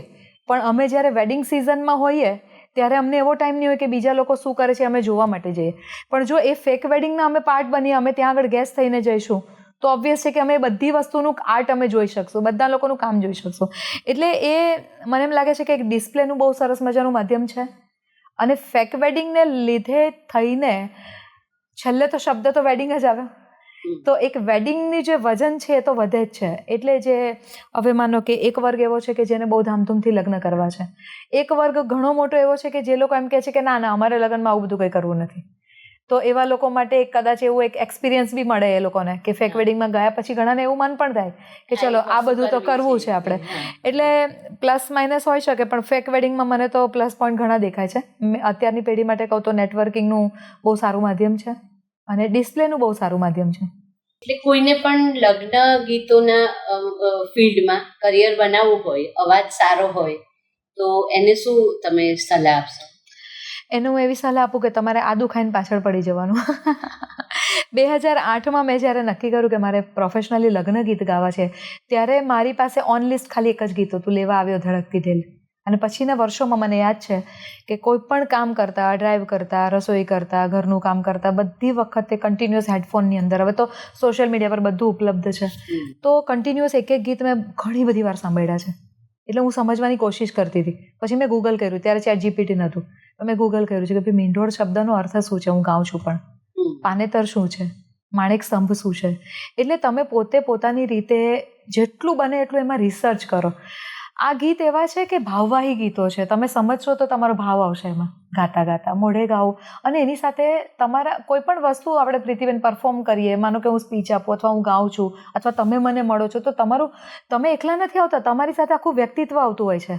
પણ અમે જ્યારે વેડિંગ સિઝનમાં હોઈએ ત્યારે અમને એવો ટાઈમ નહીં હોય કે બીજા લોકો શું કરે છે અમે જોવા માટે જઈએ. પણ જો એ ફેક વેડિંગના અમે પાર્ટ બનીએ, અમે ત્યાં આગળ ગેસ્ટ થઈને જઈશું, તો ઓબ્વિયસ છે કે અમે બધી વસ્તુનું આર્ટ અમે જોઈ શકશું, બધા લોકોનું કામ જોઈ શકશું. એટલે એ મને એમ લાગે છે કે એક ડિસ્પ્લેનું બહુ સરસ મજાનું માધ્યમ છે. અને ફેક વેડિંગને લીધે થઈને છેલ્લે તો શબ્દ તો વેડિંગ જ આવે, તો એક વેડિંગની જે વજન છે એ તો વધે જ છે. એટલે જે હવે માનો કે એક વર્ગ એવો છે કે જેને બહુ ધામધૂમથી લગ્ન કરવા છે, એક વર્ગ ઘણો મોટો એવો છે કે જે લોકો એમ કહે છે કે ના ના અમારે લગ્નમાં આવું બધું કંઈ કરવું નથી. તો એવા લોકો માટે કદાચ એવું એક એક્સપિરિયન્સ બી મળે એ લોકોને કે ફેક વેડિંગમાં ગયા પછી ઘણાને એવું મન પણ થાય કે ચલો આ બધું તો કરવું છે આપણે. એટલે પ્લસ માઇનસ હોઈ શકે, પણ ફેક વેડિંગમાં મને તો પ્લસ પોઈન્ટ ઘણા દેખાય છે. અત્યારની પેઢી માટે કહું તો નેટવર્કિંગનું બહુ સારું માધ્યમ છે અને ડિસ્પ્લેનું બહુ સારું માધ્યમ છે. એટલે કોઈને પણ લગ્ન ગીતોના ફિલ્ડમાં કરિયર બનાવવું હોય, અવાજ સારો હોય, તો એને શું તમે સલાહ આપશો? એને હું એવી સલાહ આપું કે તમારે આદુ ખાઈને પાછળ પડી જવાનું. 2008માં મેં જ્યારે નક્કી કર્યું કે મારે પ્રોફેશનલી લગ્ન ગીત ગાવા છે, ત્યારે મારી પાસે ઓન લિસ્ટ ખાલી એક જ ગીત હતું, લેવા આવ્યો ધડકતી દિલ. અને પછીના વર્ષોમાં મને યાદ છે કે કોઈ પણ કામ કરતા, ડ્રાઈવ કરતા, રસોઈ કરતા, ઘરનું કામ કરતા, બધી વખતે કન્ટિન્યુઅસ હેડફોનની અંદર, હવે તો સોશિયલ મીડિયા પર બધું ઉપલબ્ધ છે, તો કન્ટિન્યુઅસ એક ગીત મેં ઘણી બધી વાર સાંભળ્યા છે. એટલે હું સમજવાની કોશિશ કરતી હતી. પછી મેં ગૂગલ કર્યું, ત્યારે ChatGPT નહોતું, તો મેં ગૂગલ કર્યું છે કે ભાઈ મીંઢોળ શબ્દનો અર્થ શું છે, હું ગાઉં છું પણ પાનેતર શું છે, માણેક સ્તંભ શું છે. એટલે તમે પોતે પોતાની રીતે જેટલું બને એટલું એમાં રિસર્ચ કરો. આ ગીત એવા છે કે ભાવવાહી ગીતો છે, તમે સમજશો તો તમારો ભાવ આવશે એમાં ગાતા ગાતા, મોઢે ગાવું. અને એની સાથે તમારા કોઈ પણ વસ્તુ આપણે પ્રીતિબેન પરફોર્મ કરીએ, માનો કે હું સ્પીચ આપું અથવા હું ગાઉં છું અથવા તમે મને મળો છો, તો તમે એકલા નથી આવતા, તમારી સાથે આખું વ્યક્તિત્વ આવતું હોય છે.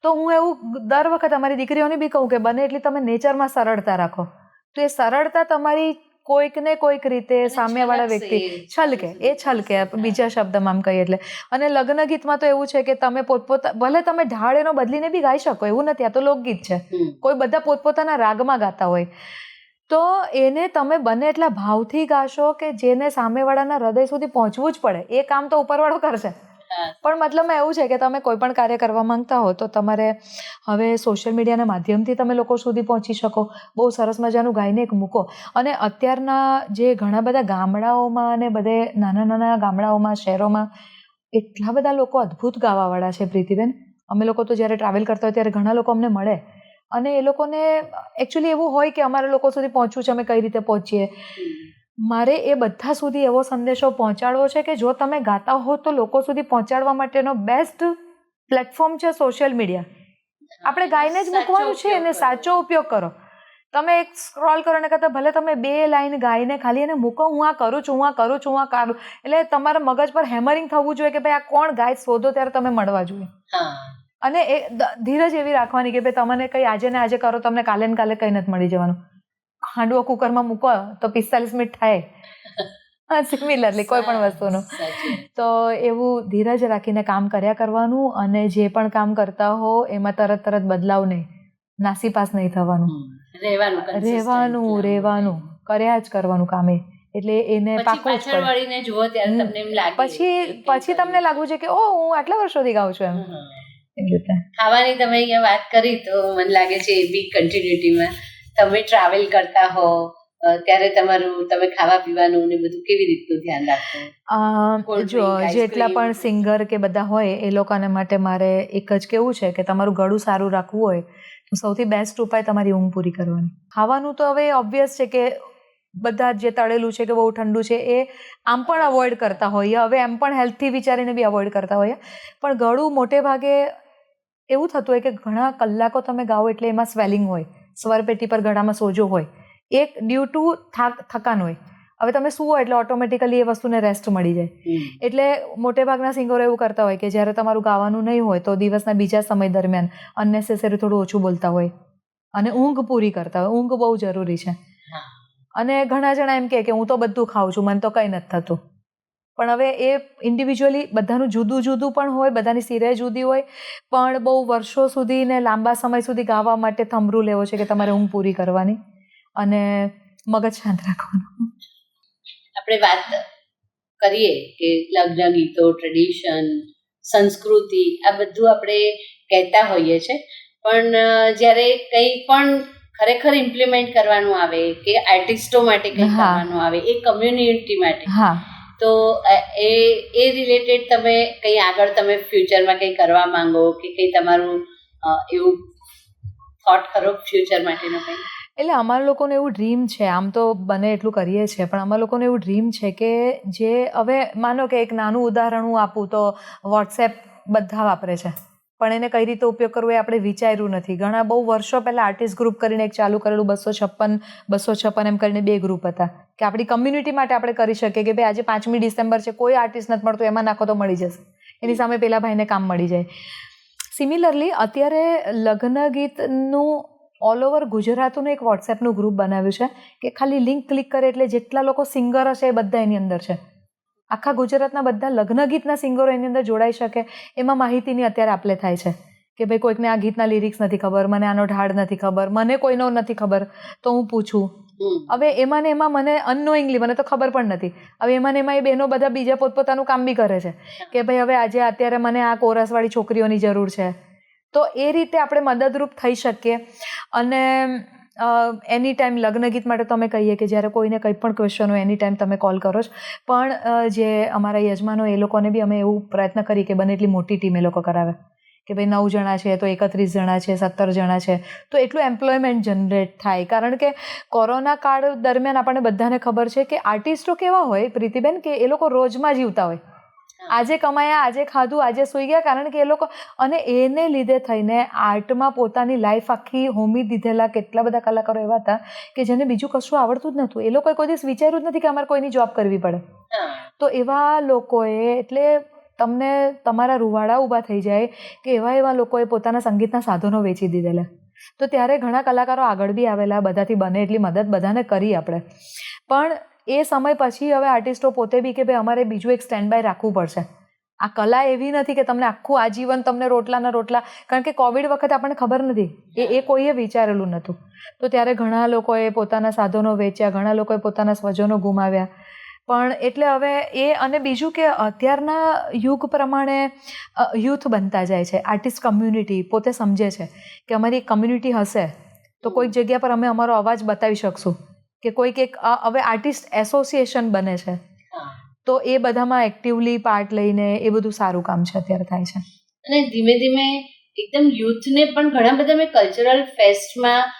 તો હું એવું દર વખત અમારી દીકરીઓને બી કહું કે બને એટલી તમે નેચરમાં સરળતા રાખો, તો એ સરળતા તમારી કોઈક ને કોઈક રીતે સામેવાળા વ્યક્તિ છલકે બીજા શબ્દમાં આમ કહીએ એટલે. અને લગ્ન ગીતમાં તો એવું છે કે તમે ભલે તમે ઢાળ એનો બદલીને બી ગાઈ શકો, એવું નથી, આ તો લોકગીત છે, કોઈ બધા પોતપોતાના રાગમાં ગાતા હોય, તો એને તમે બને એટલા ભાવથી ગાશો કે જેને સામેવાળાના હૃદય સુધી પહોંચવું જ પડે. એ કામ તો ઉપરવાળો કરશે, પણ મતલબમાં એવું છે કે તમે કોઈ પણ કાર્ય કરવા માંગતા હો તો તમારે હવે સોશિયલ મીડિયાના માધ્યમથી તમે લોકો સુધી પહોંચી શકો. બહુ સરસ મજાનું ગાઈને એક મૂકો. અને અત્યારના જે ઘણા બધા ગામડાઓમાં અને બધે નાના નાના ગામડાઓમાં, શહેરોમાં એટલા બધા લોકો અદ્ભુત ગાવાવાળા છે પ્રીતિબેન. અમે લોકો તો જ્યારે ટ્રાવેલ કરતા હોય ત્યારે ઘણા લોકો અમને મળે અને એ લોકોને એકચ્યુઅલી એવું હોય કે અમારા લોકો સુધી પહોંચવું છે, અમે કઈ રીતે પહોંચીએ. મારે એ બધા સુધી એવો સંદેશો પહોંચાડવો છે કે જો તમે ગાતા હો તો લોકો સુધી પહોંચાડવા માટેનો બેસ્ટ પ્લેટફોર્મ છે સોશિયલ મીડિયા. આપણે ગાઈને જ મૂકવાનું છે અને સાચો ઉપયોગ કરો. તમે એક સ્ક્રોલ કરો ને કરતાં ભલે તમે 2 લાઈન ગાઈને ખાલી એને મૂકો, હું આ કરું છું, હું આ કરું છું, હું આ કરું, એટલે તમારા મગજ પર હેમરિંગ થવું જોઈએ કે ભાઈ આ કોણ ગાય, શોધો ત્યારે તમે મળવા જોઈએ. અને એ ધીરજ એવી રાખવાની કે ભાઈ તમને કંઈ આજે ને આજે કરો, તમને કાલે ને કાલે કંઈ નથી મળી જવાનું. હાંડવો કુકરમાં મૂકો તો 45 મિનિટ થાય. સિમિલરલી કોઈ પણ વસ્તુનું. તો એવું ધીરજ રાખીને કામ કર્યા કરવાનું અને જે પણ કામ કરતા હો એમાં તરત બદલાવ નહીં, નાસીપાસ નહીં થવાનું, રહેવાનું કર્યા જ કરવાનું કામે. એટલે એને પાકું જ પડે. પછી તમને લાગવું છે કે ઓ હું આટલા વર્ષોથી ગાઉં છું એમ. એવી રીતે ખાવાની તમે અહીંયા વાત કરી તો મને લાગે છે એ બી કન્ટિન્યુટીમાં તમે ટ્રાવેલ કરતા હો ત્યારે તમે ખાવા પીવાનું ને બધું કેવી રીતનું ધ્યાન રાખો? જો જેટલા પણ સિંગર કે બધા હોય એ લોકોને માટે મારે એક જ કેવું છે કે તમારું ગળું સારું રાખવું હોય સૌથી બેસ્ટ ઉપાય તમારી ઊંઘ પૂરી કરવાની. ખાવાનું તો હવે ઓબ્વિયસ છે કે બધા જે તળેલું છે કે બહુ ઠંડુ છે એ આમ પણ અવોઇડ કરતા હોઈએ, હવે એમ પણ હેલ્થથી વિચારીને બી અવોઇડ કરતા હોઈએ, પણ ગળું મોટે ભાગે એવું થતું હોય કે ઘણા કલાકો તમે ગાઓ એટલે એમાં સ્વેલિંગ હોય, સ્વરપેટી પર ગળામાં સોજો હોય, એક ડ્યુ ટુ થકાન હોય. હવે તમે સુવો એટલે ઓટોમેટિકલી એ વસ્તુને રેસ્ટ મળી જાય. એટલે મોટે ભાગના સિંગરો એવું કરતા હોય કે જ્યારે તમારું ગાવાનું નહીં હોય તો દિવસના બીજા સમય દરમિયાન અનનેસેસરી થોડું ઓછું બોલતા હોય અને ઊંઘ પૂરી કરતા હોય. ઊંઘ બહુ જરૂરી છે. અને ઘણા જણા એમ કે હું તો બધું ખાઉં છું, મને તો કંઈ નથી થતું. પણ હવે એ ઇન્ડિવિજ્યુઅલી બધાનું જુદું જુદું પણ હોય, બધાની સિરાય જુદી હોય, પણ બહુ વર્ષો સુધી ને લાંબા સમય સુધી ગાવા માટે થંભરું લેવો છે કે તમારે ઊંઘ પૂરી કરવાની અને મગજ શાંત રાખવાનું. આપણે વાત કરીએ કે લગ્ન ગીતો, ટ્રેડિશન, સંસ્કૃતિ, આ બધું આપણે કહેતા હોઈએ છીએ, પણ જ્યારે કંઈ પણ ખરેખર ઇમ્પ્લિમેન્ટ કરવાનું આવે કે આર્ટિસ્ટો માટે કંઈ કરવાનું આવે, એ કમ્યુનિટી માટે, તો એ રિલેટેડ તમે કંઈ આગળ તમે ફ્યુચરમાં કંઈ કરવા માંગો કે કંઈ તમારું એવું થોટ ખરો ફ્યુચર માટેનો કંઈ? એટલે અમારા લોકોને એવું ડ્રીમ છે, આમ તો બને એટલું કરીએ છીએ, પણ અમારા લોકોને એવું ડ્રીમ છે કે જે હવે માનો કે એક નાનું ઉદાહરણ હું આપું તો વોટ્સએપ બધા વાપરે છે, પણ એને કઈ રીતે ઉપયોગ કરવો એ આપણે વિચાર્યું નથી. ઘણા બહુ વર્ષો પહેલાં આર્ટિસ્ટ ગ્રુપ કરીને એક ચાલુ કરેલું 256 એમ કરીને 2 ગ્રુપ હતા કે આપણી કમ્યુનિટી માટે આપણે કરી શકીએ કે ભાઈ આજે 5મી ડિસેમ્બર છે, કોઈ આર્ટિસ્ટ નથી મળતું, એમાં નાખો તો મળી જશે, એની સામે પેલા ભાઈને કામ મળી જાય. સિમિલરલી અત્યારે લગ્ન ગીતનું ઓલ ઓવર ગુજરાતનું એક વોટ્સએપનું ગ્રુપ બનાવ્યું છે કે ખાલી લિંક ક્લિક કરે એટલે જેટલા લોકો સિંગર હશે એ બધા એની અંદર છે. આખા ગુજરાતના બધા લગ્ન ગીતના સિંગરો એની અંદર જોડાઈ શકે. એમાં માહિતીની અત્યારે આપલે થાય છે કે ભાઈ કોઈકને આ ગીતના લિરિક્સ નથી ખબર, મને આનો ઢાળ નથી ખબર, મને કોઈનો નથી ખબર, તો હું પૂછું. હવે એમાં ને એમાં મને અનનોઈંગલી, મને તો ખબર પણ નથી, હવે એમાં ને એમાં એ બહેનો બધા બીજા પોતપોતાનું કામ બી કરે છે કે ભાઈ હવે આજે અત્યારે મને આ કોરસવાળી છોકરીઓની જરૂર છે. તો એ રીતે આપણે મદદરૂપ થઈ શકીએ. અને એની ટાઈમ લગ્ન ગીત માટે તમે કહીએ કે જ્યારે કોઈને કંઈ પણ ક્વેશ્ચન હોય એની ટાઈમ તમે કોલ કરો જ, પણ જે અમારા યજમાનો એ લોકોને બી અમે એવું પ્રયત્ન કરી કે બને એટલી મોટી ટીમ એ લોકો કરાવે કે ભાઈ 9 જણા છે તો 31 જણા છે, 17 જણા છે, તો એટલું એમ્પ્લોયમેન્ટ જનરેટ થાય. કારણ કે કોરોના કાળ દરમિયાન આપણને બધાને ખબર છે કે આર્ટિસ્ટો કેવા હોય પ્રીતિબેન કે એ લોકો રોજમાં જીવતા હોય, આજે કમાયા, આજે ખાધું, આજે સૂઈ ગયા, કારણ કે એ લોકો, અને એને લીધે થઈને આર્ટમાં પોતાની લાઈફ આખી હોમી દીધેલા કેટલા બધા કલાકારો એવા હતા કે જેને બીજું કશું આવડતું જ નહોતું. એ લોકોએ કોઈ દિવસ વિચાર્યું જ નથી કે અમારે કોઈની જોબ કરવી પડે. તો એવા લોકોએ, એટલે તમને તમારા રૂવાડા ઊભા થઈ જાય કે એવા લોકોએ પોતાના સંગીતના સાધનો વેચી દીધેલા. તો ત્યારે ઘણા કલાકારો આગળ બી આવેલા, બધાથી બને એટલી મદદ બધાને કરી આપણે. પણ એ સમય પછી હવે આર્ટિસ્ટો પોતે બી કે ભાઈ અમારે બીજું એક સ્ટેન્ડ બાય રાખવું પડશે. આ કલા એવી નથી કે તમને આખું આજીવન તમને રોટલાના રોટલા, કારણ કે કોવિડ વખતે આપણને ખબર નથી, એ કોઈએ વિચારેલું નહોતું. તો ત્યારે ઘણા લોકોએ પોતાના સાધનો વેચ્યા, ઘણા લોકોએ પોતાના સ્વજનો ગુમાવ્યા. પણ એટલે હવે એ, અને બીજું કે અત્યારના યુગ પ્રમાણે યુથ બનતા જાય છે. આર્ટિસ્ટ કમ્યુનિટી પોતે સમજે છે કે અમારી એક કમ્યુનિટી હશે તો કોઈક જગ્યા પર અમે અમારો અવાજ બતાવી શકશું, કે કોઈક એક હવે આર્ટિસ્ટ એસોસિએશન બને છે, તો એ બધામાં એક્ટિવલી પાર્ટ લઈને એ બધું સારું કામ છે અત્યારે થાય છે. અને ધીમે ધીમે એકદમ યુથને પણ ઘણા બધા મેં કલ્ચરલ ફેસ્ટમાં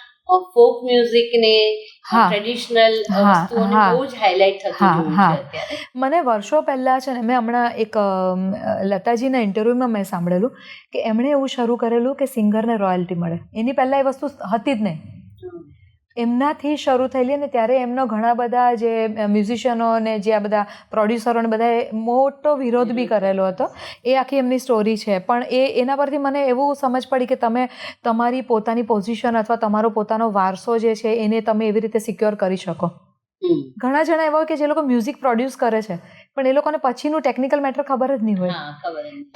ફોક મ્યુઝિક ને ટ્રેડિશનલ વસ્તુઓને બહુ જ હાઇલાઇટ થતું જોયું છે અત્યારે. મને વર્ષો પહેલાં છે ને, મેં હમણાં એક લતાજીના ઇન્ટરવ્યૂમાં મેં સાંભળેલું કે એમણે એવું શરૂ કરેલું કે સિંગરને રોયલ્ટી મળે. એની પહેલાં એ વસ્તુ હતી જ નહીં, એમનાથી શરૂ થયેલી. અને ત્યારે એમનો ઘણા બધા જે મ્યુઝિશિયનો ને જે આ બધા પ્રોડ્યુસરોને બધાએ મોટો વિરોધ બી કરેલો હતો. એ આખી એમની સ્ટોરી છે. પણ એના પરથી મને એવું સમજ પડી કે તમે તમારી પોતાની પોઝિશન અથવા તમારો પોતાનો વારસો જે છે એને તમે એવી રીતે સિક્યોર કરી શકો. ઘણા જણા એવા હોય કે જે લોકો મ્યુઝિક પ્રોડ્યુસ કરે છે પણ એ લોકોને પછીનું ટેકનિકલ મેટર ખબર જ નહીં હોય.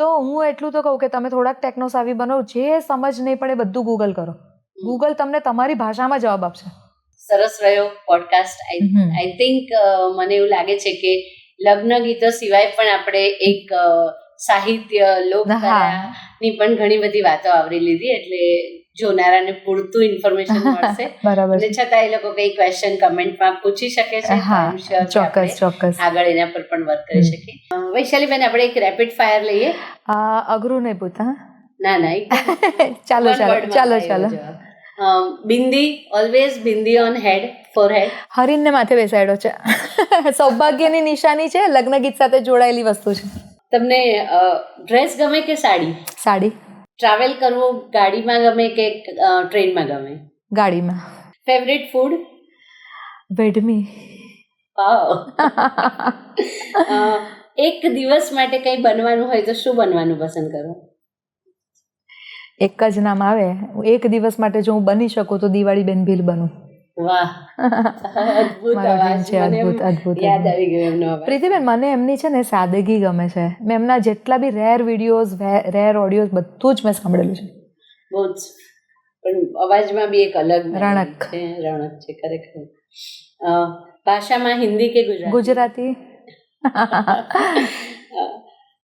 તો હું એટલું તો કહું કે તમે થોડાક ટેકનો સાવી બનો, જે સમજ નહીં પડે બધું ગૂગલ કરો, ગૂગલ તમને તમારી ભાષામાં જવાબ આપશે. સરસ રહ્યો પોડકાસ્ટ. આઈ થિંક મને એવું લાગે છે કે લગ્ન ગીતો સિવાય પણ આપણે એક સાહિત્ય, લોકકલાની પણ ઘણી બધી વાતો આવરી લીધી, એટલે જોનારાને પૂરતું ઇન્ફોર્મેશન મળશે. બરાબર. એટલે છતાં એ લોકો કઈ ક્વેશ્ચન કમેન્ટમાં પૂછી શકે છે. ચોક્કસ આગળ એના પર પણ વર્ક કરી શકીએ. વૈશાલીબેન, આપણે એક રેપિડ ફાયર લઈએ. અઘરું નહીં પૂછતા. ના ચાલો. Bindi, always bindi on head, forehead. હરીનને માથે બેસાડ્યો છે. સૌભાગ્યની નિશાની છે, લગ્ન ગીત સાથે જોડાયેલી વસ્તુ છે. તમને ડ્રેસ ગમે કે સાડી? સાડી. ટ્રાવેલ કરવું ગાડીમાં ગમે કે ટ્રેનમાં ગમે? ગાડીમાં. Favourite food? વેડમી. એક દિવસ માટે કંઈ બનવાનું હોય તો શું બનવાનું પસંદ કરો? એક જ નામ આવે, એક દિવસ માટે જો હું બની શકું તો દિવાળી બેન ભીલ બનું. વાહ, અદ્ભુત અવાજ. અદ્ભુત. યાદ આવી ગયો એમનો અવાજ. પ્રીતિબેન, મને એમની છે ને સાદગી ગમે છે. મેં એમના જેટલા બી રેર વિડીયોઝ, રેર ઓડિયોઝ બધું જ મેં સાંભળેલું છે. બહુ જ. પણ અવાજમાં બી એક અલગ રણક છે ખરેખર. ભાષામાં હિન્દી કે ગુજરાતી?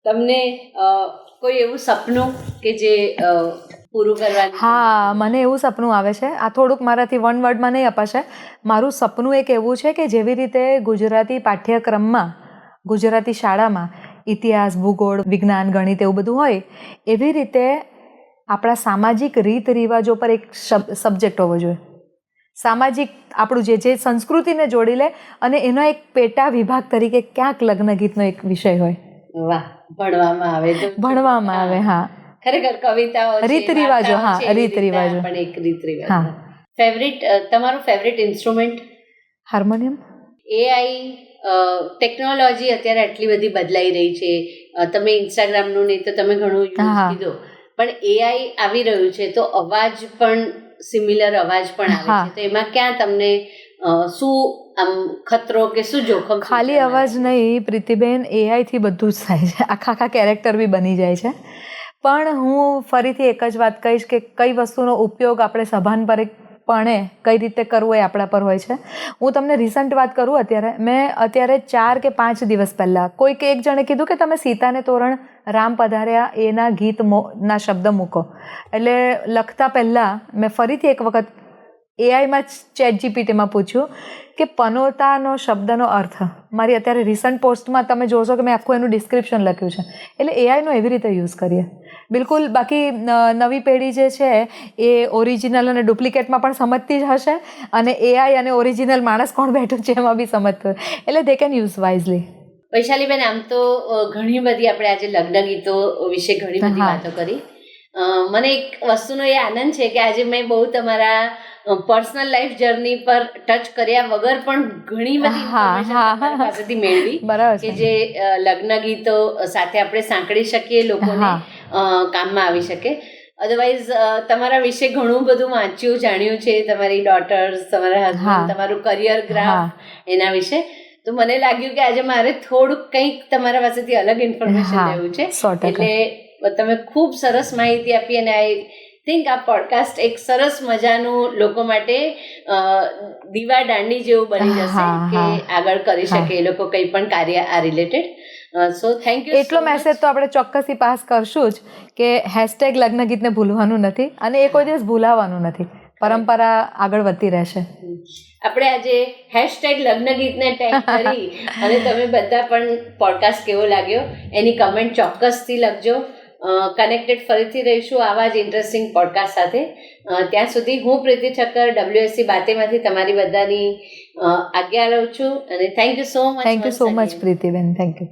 તમને કોઈ એવું સપનું કે જે પૂરું કરવાનું? હા, મને એવું સપનું આવે છે. આ થોડુંક મારાથી વન વર્ડમાં નહીં અપાશે. મારું સપનું એક એવું છે કે જેવી રીતે ગુજરાતી પાઠ્યક્રમમાં, ગુજરાતી શાળામાં ઇતિહાસ, ભૂગોળ, વિજ્ઞાન, ગણિત એવું બધું હોય, એવી રીતે આપણા સામાજિક રીત રિવાજો પર એક સબ્જેક્ટ હોવો જોઈએ. સામાજિક આપણું જે સંસ્કૃતિને જોડી લે અને એનો એક પેટા વિભાગ તરીકે ક્યાંક લગ્ન ગીતનો એક વિષય હોય. વાહ, ભણવામાં આવે તો ભણવામાં આવે. હા, ખરેખર કવિતાઓ, રીત રિવાજો. હા, રીત રિવાજો પણ એક રીત રિવાજ. હા. ફેવરિટ, તમારું favourite instrument? Harmonium. AI technology અત્યારે આટલી બધી બદલાઈ રહી છે. તમે ઇન્સ્ટાગ્રામનું નહીં તો તમે ઘણું યુઝ કીધો, પણ એઆઈ આવી રહ્યું છે તો અવાજ પણ સિમિલર અવાજ પણ આવે છે, તો એમાં ક્યાં તમને શું આમ ખતરો કે શું જોખમ? ખાલી અવાજ નહીં પ્રીતિબેન, એઆઈથી બધું જ થાય છે. આખા કેરેક્ટર બી બની જાય છે. પણ હું ફરીથી એક જ વાત કહીશ કે કઈ વસ્તુનો ઉપયોગ આપણે સભાનપણે કઈ રીતે કરવો એ આપણા પર હોય છે. હું તમને રિસન્ટ વાત કરું, મેં અત્યારે 4 કે 5 દિવસ પહેલાં કોઈક એક જણે કીધું કે તમે સીતાને તોરણ રામ પધાર્યા એના ગીતના શબ્દ મૂકો. એટલે લખતા પહેલાં મેં ફરીથી એક વખત એઆઈમાં ChatGPTમાં પૂછ્યું કે પનોતાનો શબ્દનો અર્થ. મારી અત્યારે રિસન્ટ પોસ્ટમાં તમે જોશો કે મેં આખું એનું ડિસ્ક્રિપ્શન લખ્યું છે. એટલે એઆઈનો એવી રીતે યુઝ કરીએ બિલકુલ. બાકી નવી પેઢી જે છે એ ઓરિજિનલ અને ડુપ્લિકેટમાં પણ સમજતી જ હશે, અને એઆઈ અને ઓરિજિનલ માણસ કોણ બેઠું છે એમાં બી સમજતું હોય. એટલે દે કેન યુઝ વાઇઝલી. વૈશાલીબેન, આમ તો ઘણી બધી આપણે આજે લગ્ન ગીતો વિશે ઘણી બધી વાતો કરી. મને એક વસ્તુનો એ આનંદ છે કે આજે મેં બહુ તમારા પર્સનલ લાઈફ જર્ની પર ટચ કર્યા વગર પણ ઘણી બધી ઇન્ફોર્મેશન તમારી પાસેથી મેળવી કે જે લગ્ન ગીતો સાથે આપણે સાંકળી શકીએ, લોકોને કામમાં આવી શકે. અધરવાઇઝ તમારા વિશે ઘણું બધું વાંચ્યું, જાણ્યું છે, તમારી ડોટર્સ, તમારા હસબન્ડ, તમારું કરિયર ગ્રાફ, એના વિશે. તો મને લાગ્યું કે આજે મારે થોડુંક કંઈક તમારા પાસેથી અલગ ઇન્ફોર્મેશન લેવું છે. એટલે તમે ખૂબ સરસ માહિતી આપી, અને આઈ થિંક આ પોડકાસ્ટ એક સરસ મજાનું લોકો માટે દીવા દાંડી જેવું બની જશે કે આગળ કરી શકે એ લોકો કંઈ પણ કાર્ય આ રિલેટેડ. So thank you. એટલો મેસેજ તો આપણે ચોક્કસથી પાસ કરશું જ કે #લગ્ન ગીતને ભૂલવાનું નથી, અને એ કોઈ દિવસ ભૂલાવાનું નથી. પરંપરા આગળ વધતી રહેશે. આપણે આજે #લગ્ન ગીતને ટેગ કરી અને તમે બધા પણ પોડકાસ્ટ કેવો લાગ્યો એની કમેન્ટ ચોક્કસથી લખજો. કનેક્ટેડ ફરીથી રહીશું આવા જ ઇન્ટરેસ્ટિંગ પોડકાસ્ટ સાથે. ત્યાં સુધી હું પ્રીતિ ઠક્કર WSC બાતેમાંથી તમારી બધાની આજ્ઞા લઉં છું, અને thank you so much. Thank you so much Pritiben. Thank you.